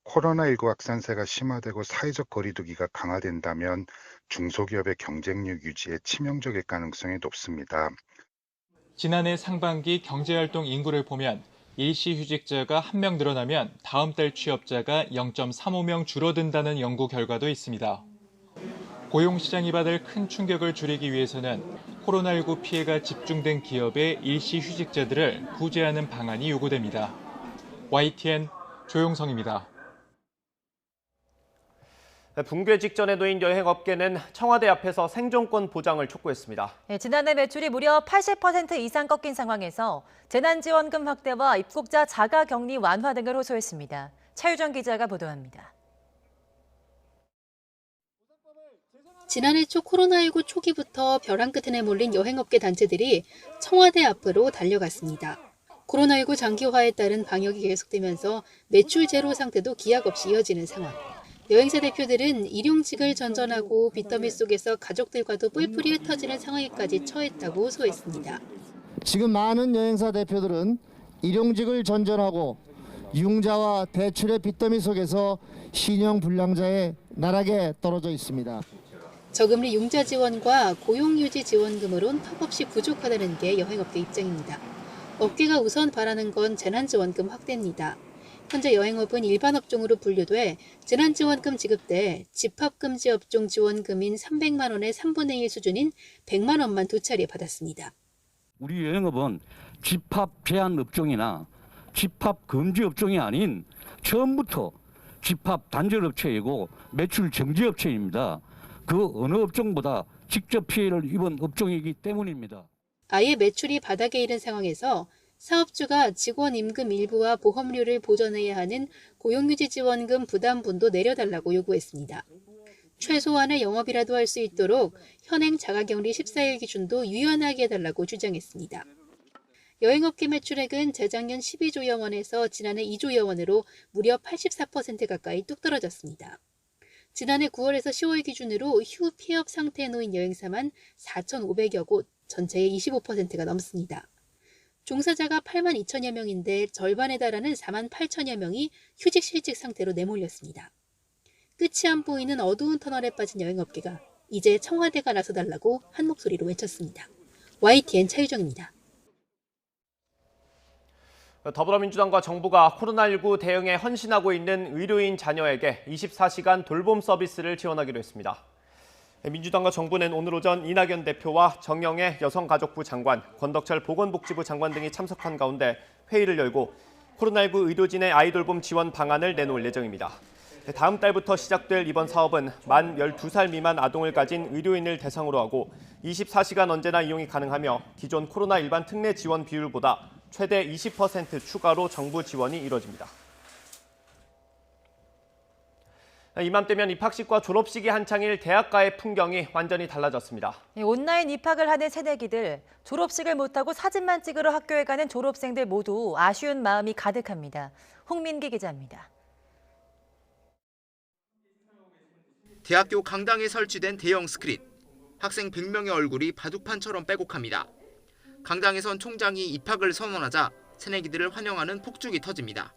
코로나19 확산세가 심화되고 사회적 거리두기가 강화된다면 중소기업의 경쟁력 유지에 치명적일 가능성이 높습니다. 지난해 상반기 경제활동 인구를 보면 일시휴직자가 1명 늘어나면 다음 달 취업자가 0.35명 줄어든다는 연구 결과도 있습니다. 고용시장이 받을 큰 충격을 줄이기 위해서는 코로나19 피해가 집중된 기업의 일시휴직자들을 구제하는 방안이 요구됩니다. YTN 조용성입니다. 붕괴 직전에 놓인 여행업계는 청와대 앞에서 생존권 보장을 촉구했습니다. 지난해 매출이 무려 80% 이상 꺾인 상황에서 재난지원금 확대와 입국자 자가격리 완화 등을 호소했습니다. 차유정 기자가 보도합니다. 지난해 초 코로나19 초기부터 벼랑 끝에 내몰린 여행업계 단체들이 청와대 앞으로 달려갔습니다. 코로나19 장기화에 따른 방역이 계속되면서 매출 제로 상태도 기약 없이 이어지는 상황. 여행사 대표들은 일용직을 전전하고 빚더미 속에서 가족들과도 뿔뿔이 흩어지는 상황에까지 처했다고 호소했습니다. 지금 많은 여행사 대표들은 일용직을 전전하고 융자와 대출의 빚더미 속에서 신용불량자에 나락에 떨어져 있습니다. 저금리 융자 지원과 고용유지 지원금으론 턱없이 부족하다는 게 여행업계 입장입니다. 업계가 우선 바라는 건 재난지원금 확대입니다. 현재 여행업은 일반 업종으로 분류돼 재난지원금 지급 때 집합금지 업종 지원금인 300만 원의 3분의 1 수준인 100만 원만 두 차례 받았습니다. 우리 여행업은 집합 제한 업종이나 집합 금지 업종이 아닌 처음부터 집합 단절 업체이고 매출 정지 업체입니다. 그 어느 업종보다 직접 피해를 입은 업종이기 때문입니다. 아예 매출이 바닥에 이른 상황에서 사업주가 직원 임금 일부와 보험료를 보전해야 하는 고용유지 지원금 부담분도 내려달라고 요구했습니다. 최소한의 영업이라도 할 수 있도록 현행 자가격리 14일 기준도 유연하게 해달라고 주장했습니다. 여행업계 매출액은 재작년 12조여 원에서 지난해 2조여 원으로 무려 84% 가까이 뚝 떨어졌습니다. 지난해 9월에서 10월 기준으로 휴 폐업 상태에 놓인 여행사만 4,500여 곳, 전체의 25%가 넘습니다. 종사자가 8만 2천여 명인데 절반에 달하는 4만 8천여 명이 휴직 실직 상태로 내몰렸습니다. 끝이 안 보이는 어두운 터널에 빠진 여행업계가 이제 청와대가 나서달라고 한 목소리로 외쳤습니다. YTN 차유정입니다. 더불어민주당과 정부가 코로나19 대응에 헌신하고 있는 의료인 자녀에게 24시간 돌봄 서비스를 지원하기로 했습니다. 민주당과 정부는 오늘 오전 이낙연 대표와 정영애 여성가족부 장관, 권덕철 보건복지부 장관 등이 참석한 가운데 회의를 열고 코로나19 의료진의 아이돌봄 지원 방안을 내놓을 예정입니다. 다음 달부터 시작될 이번 사업은 만 12살 미만 아동을 가진 의료인을 대상으로 하고 24시간 언제나 이용이 가능하며 기존 코로나 일반 특례 지원 비율보다 최대 20% 추가로 정부 지원이 이뤄집니다. 이맘때면 입학식과 졸업식이 한창일 대학가의 풍경이 완전히 달라졌습니다. 온라인 입학을 하는 새내기들, 졸업식을 못하고 사진만 찍으러 학교에 가는 졸업생들 모두 아쉬운 마음이 가득합니다. 홍민기 기자입니다. 대학교 강당에 설치된 대형 스크린. 학생 100명의 얼굴이 바둑판처럼 빼곡합니다. 강당에선 총장이 입학을 선언하자 새내기들을 환영하는 폭죽이 터집니다.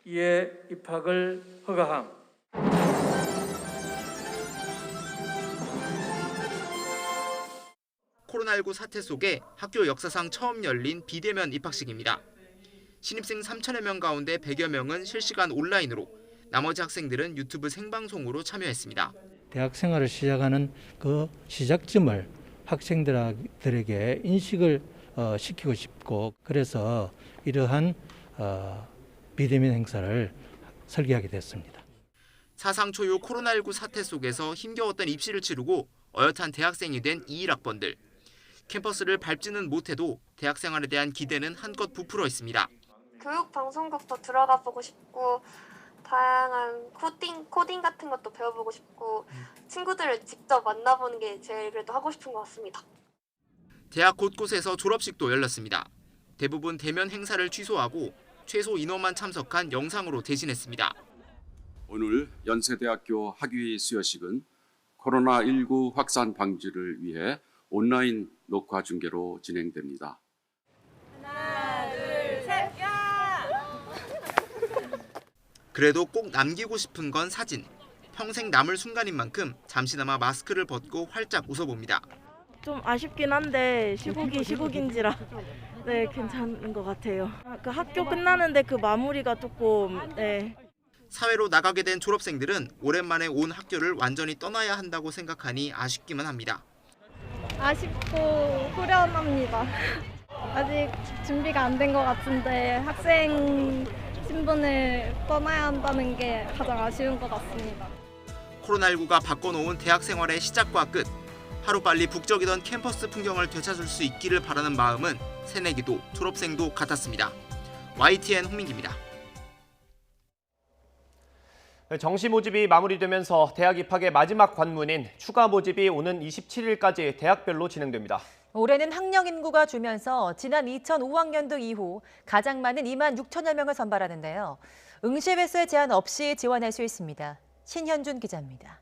이에 입학을 허가함. 코로나19 사태 속에 학교 역사상 처음 열린 비대면 입학식입니다. 신입생 3천여 명 가운데 100여 명은 실시간 온라인으로, 나머지 학생들은 유튜브 생방송으로 참여했습니다. 대학 생활을 시작하는 그 시작점을 학생들에게 인식을 시키고 싶고 그래서 이러한 비대면 행사를 설계하게 됐습니다. 사상 초유 코로나19 사태 속에서 힘겨웠던 입시를 치르고 어엿한 대학생이 된 21학번들. 캠퍼스를 밟지는 못해도 대학 생활에 대한 기대는 한껏 부풀어 있습니다. 교육 방송국도 들어가 보고 싶고 다양한 코딩 같은 것도 배워보고 싶고 친구들을 직접 만나보는 게 제일 그래도 하고 싶은 것 같습니다. 대학 곳곳에서 졸업식도 열렸습니다. 대부분 대면 행사를 취소하고 최소 인원만 참석한 영상으로 대신했습니다. 오늘 연세대학교 학위 수여식은 코로나19 확산 방지를 위해 온라인 녹화 중계로 진행됩니다. 하나, 둘, 셋, 야! 그래도 꼭 남기고 싶은 건 사진. 평생 남을 순간인 만큼 잠시나마 마스크를 벗고 활짝 웃어봅니다. 좀 아쉽긴 한데 시국인지라 네 괜찮은 것 같아요. 그 학교 끝나는데 그 마무리가 조금 네. 사회로 나가게 된 졸업생들은 오랜만에 온 학교를 완전히 떠나야 한다고 생각하니 아쉽기만 합니다. 아쉽고 후련합니다. 아직 준비가 안 된 것 같은데 학생 신분을 떠나야 한다는 게 가장 아쉬운 것 같습니다. 코로나19가 바꿔놓은 대학 생활의 시작과 끝. 하루빨리 북적이던 캠퍼스 풍경을 되찾을 수 있기를 바라는 마음은 새내기도 졸업생도 같았습니다. YTN 홍민기입니다. 정시 모집이 마무리되면서 대학 입학의 마지막 관문인 추가 모집이 오는 27일까지 대학별로 진행됩니다. 올해는 학령 인구가 줄면서 지난 2005학년도 이후 가장 많은 2만 6천여 명을 선발하는데요. 응시 횟수에 제한 없이 지원할 수 있습니다. 신현준 기자입니다.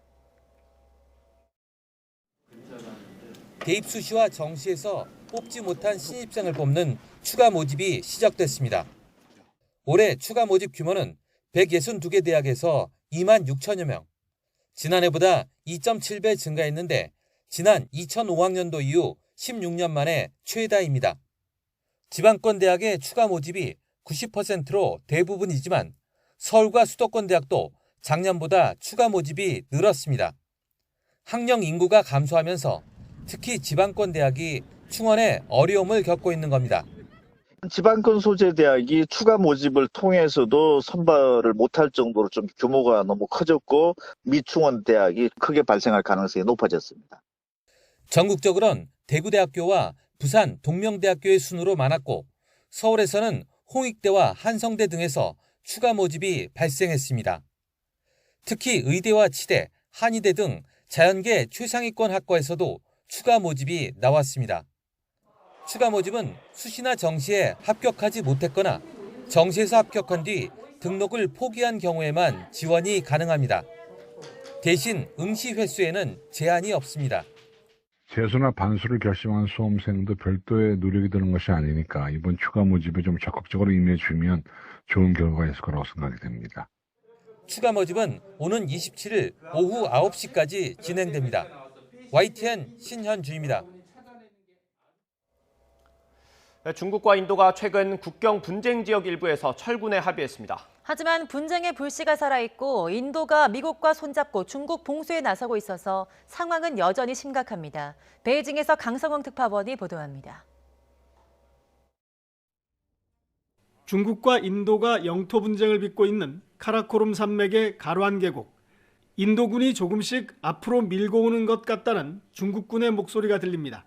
대입 수시와 정시에서 뽑지 못한 신입생을 뽑는 추가 모집이 시작됐습니다. 올해 추가 모집 규모는 162개 대학에서 2만 6천여 명. 지난해보다 2.7배 증가했는데 지난 2005학년도 이후 16년 만에 최다입니다. 지방권 대학의 추가 모집이 90%로 대부분이지만 서울과 수도권 대학도 작년보다 추가 모집이 늘었습니다. 학령 인구가 감소하면서 특히 지방권 대학이 충원에 어려움을 겪고 있는 겁니다. 지방권 소재 대학이 추가 모집을 통해서도 선발을 못할 정도로 좀 규모가 너무 커졌고 미충원 대학이 크게 발생할 가능성이 높아졌습니다. 전국적으로는 대구대학교와 부산 동명대학교의 순으로 많았고 서울에서는 홍익대와 한성대 등에서 추가 모집이 발생했습니다. 특히 의대와 치대, 한의대 등 자연계 최상위권 학과에서도 추가 모집이 나왔습니다. 추가 모집은 수시나 정시에 합격하지 못했거나 정시에서 합격한 뒤 등록을 포기한 경우에만 지원이 가능합니다. 대신 응시 횟수에는 제한이 없습니다. 재수나 반수를 결심한 수험생도 별도의 노력이 드는 것이 아니니까 이번 추가 모집에 좀 적극적으로 임해주면 좋은 결과가 있을 거라고 생각이 됩니다. 추가 모집은 오는 27일 오후 9시까지 진행됩니다. YTN 신현주입니다. 중국과 인도가 최근 국경 분쟁 지역 일부에서 철군에 합의했습니다. 하지만 분쟁의 불씨가 살아있고 인도가 미국과 손잡고 중국 봉쇄에 나서고 있어서 상황은 여전히 심각합니다. 베이징에서 강성홍 특파원이 보도합니다. 중국과 인도가 영토 분쟁을 빚고 있는 카라코룸 산맥의 가르안 계곡. 인도군이 조금씩 앞으로 밀고 오는 것 같다는 중국군의 목소리가 들립니다.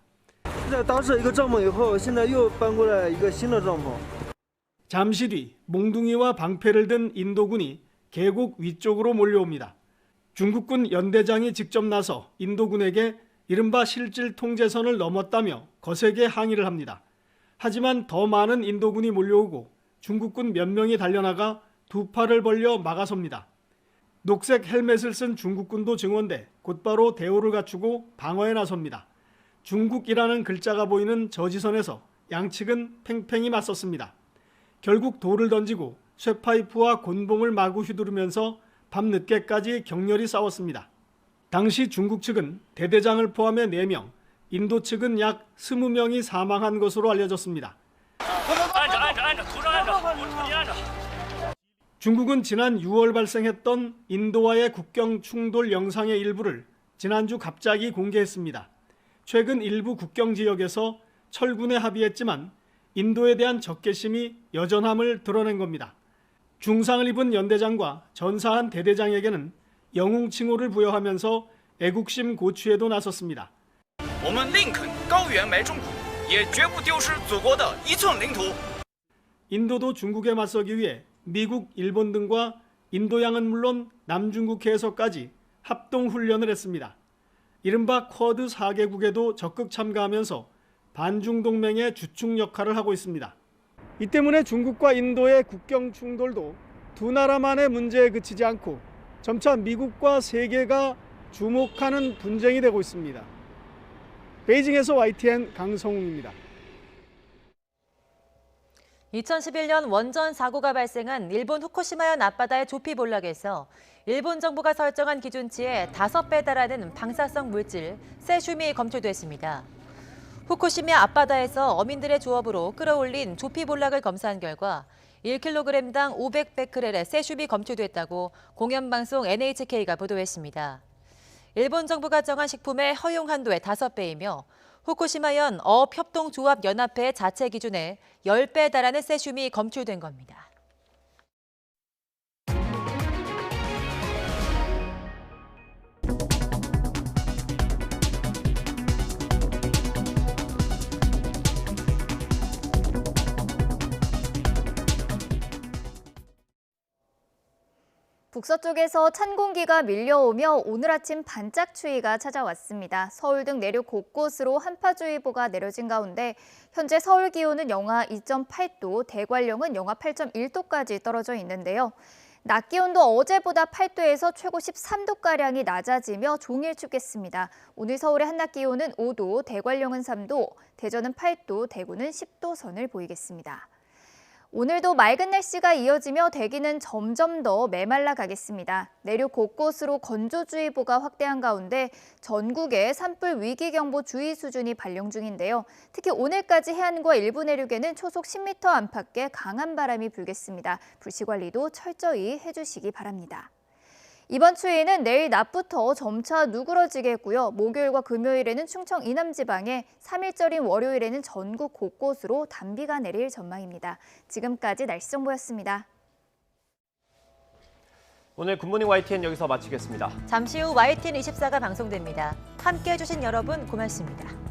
잠시 뒤 몽둥이와 방패를 든 인도군이 계곡 위쪽으로 몰려옵니다. 중국군 연대장이 직접 나서 인도군에게 이른바 실질 통제선을 넘었다며 거세게 항의를 합니다. 하지만 더 많은 인도군이 몰려오고 중국군 몇 명이 달려나가 두 팔을 벌려 막아섭니다. 녹색 헬멧을 쓴 중국군도 증원돼 곧바로 대오를 갖추고 방어에 나섭니다. 중국이라는 글자가 보이는 저지선에서 양측은 팽팽히 맞섰습니다. 결국 돌을 던지고 쇠파이프와 곤봉을 마구 휘두르면서 밤늦게까지 격렬히 싸웠습니다. 당시 중국 측은 대대장을 포함해 4명, 인도 측은 약 20명이 사망한 것으로 알려졌습니다. 중국은 지난 6월 발생했던 인도와의 국경 충돌 영상의 일부를 지난주 갑자기 공개했습니다. 최근 일부 국경 지역에서 철군에 합의했지만 인도에 대한 적개심이 여전함을 드러낸 겁니다. 중상을 입은 연대장과 전사한 대대장에게는 영웅 칭호를 부여하면서 애국심 고취에도 나섰습니다. 我们宁肯高原埋中骨，也绝不丢失祖国的一寸领土。 인도도 중국에 맞서기 위해 미국, 일본 등과 인도양은 물론 남중국해에서까지 합동훈련을 했습니다. 이른바 쿼드 4개국에도 적극 참가하면서 반중동맹의 주축 역할을 하고 있습니다. 이 때문에 중국과 인도의 국경 충돌도 두 나라만의 문제에 그치지 않고 점차 미국과 세계가 주목하는 분쟁이 되고 있습니다. 베이징에서 YTN 강성웅입니다. 2011년 원전 사고가 발생한 일본 후쿠시마현 앞바다의 조피볼락에서 일본 정부가 설정한 기준치의 5배 달하는 방사성 물질 세슘이 검출됐습니다. 후쿠시마 앞바다에서 어민들의 조업으로 끌어올린 조피볼락을 검사한 결과 1kg당 500베크렐의 세슘이 검출됐다고 공영방송 NHK가 보도했습니다. 일본 정부가 정한 식품의 허용 한도의 5배이며 후쿠시마현 어업협동조합연합회 자체 기준에 10배에 달하는 세슘이 검출된 겁니다. 북서쪽에서 찬 공기가 밀려오며 오늘 아침 반짝 추위가 찾아왔습니다. 서울 등 내륙 곳곳으로 한파주의보가 내려진 가운데 현재 서울 기온은 영하 2.8도, 대관령은 영하 8.1도까지 떨어져 있는데요. 낮 기온도 어제보다 8도에서 최고 13도가량이 낮아지며 종일 춥겠습니다. 오늘 서울의 한낮 기온은 5도, 대관령은 3도, 대전은 8도, 대구는 10도 선을 보이겠습니다. 오늘도 맑은 날씨가 이어지며 대기는 점점 더 메말라 가겠습니다. 내륙 곳곳으로 건조주의보가 확대한 가운데 전국에 산불 위기경보 주의 수준이 발령 중인데요. 특히 오늘까지 해안과 일부 내륙에는 초속 10m 안팎의 강한 바람이 불겠습니다. 불씨 관리도 철저히 해주시기 바랍니다. 이번 추위는 내일 낮부터 점차 누그러지겠고요. 목요일과 금요일에는 충청 이남 지방에, 3일절인 월요일에는 전국 곳곳으로 단비가 내릴 전망입니다. 지금까지 날씨 정보였습니다. 오늘 굿모닝 YTN 여기서 마치겠습니다. 잠시 후 YTN 24가 방송됩니다. 함께해 주신 여러분 고맙습니다.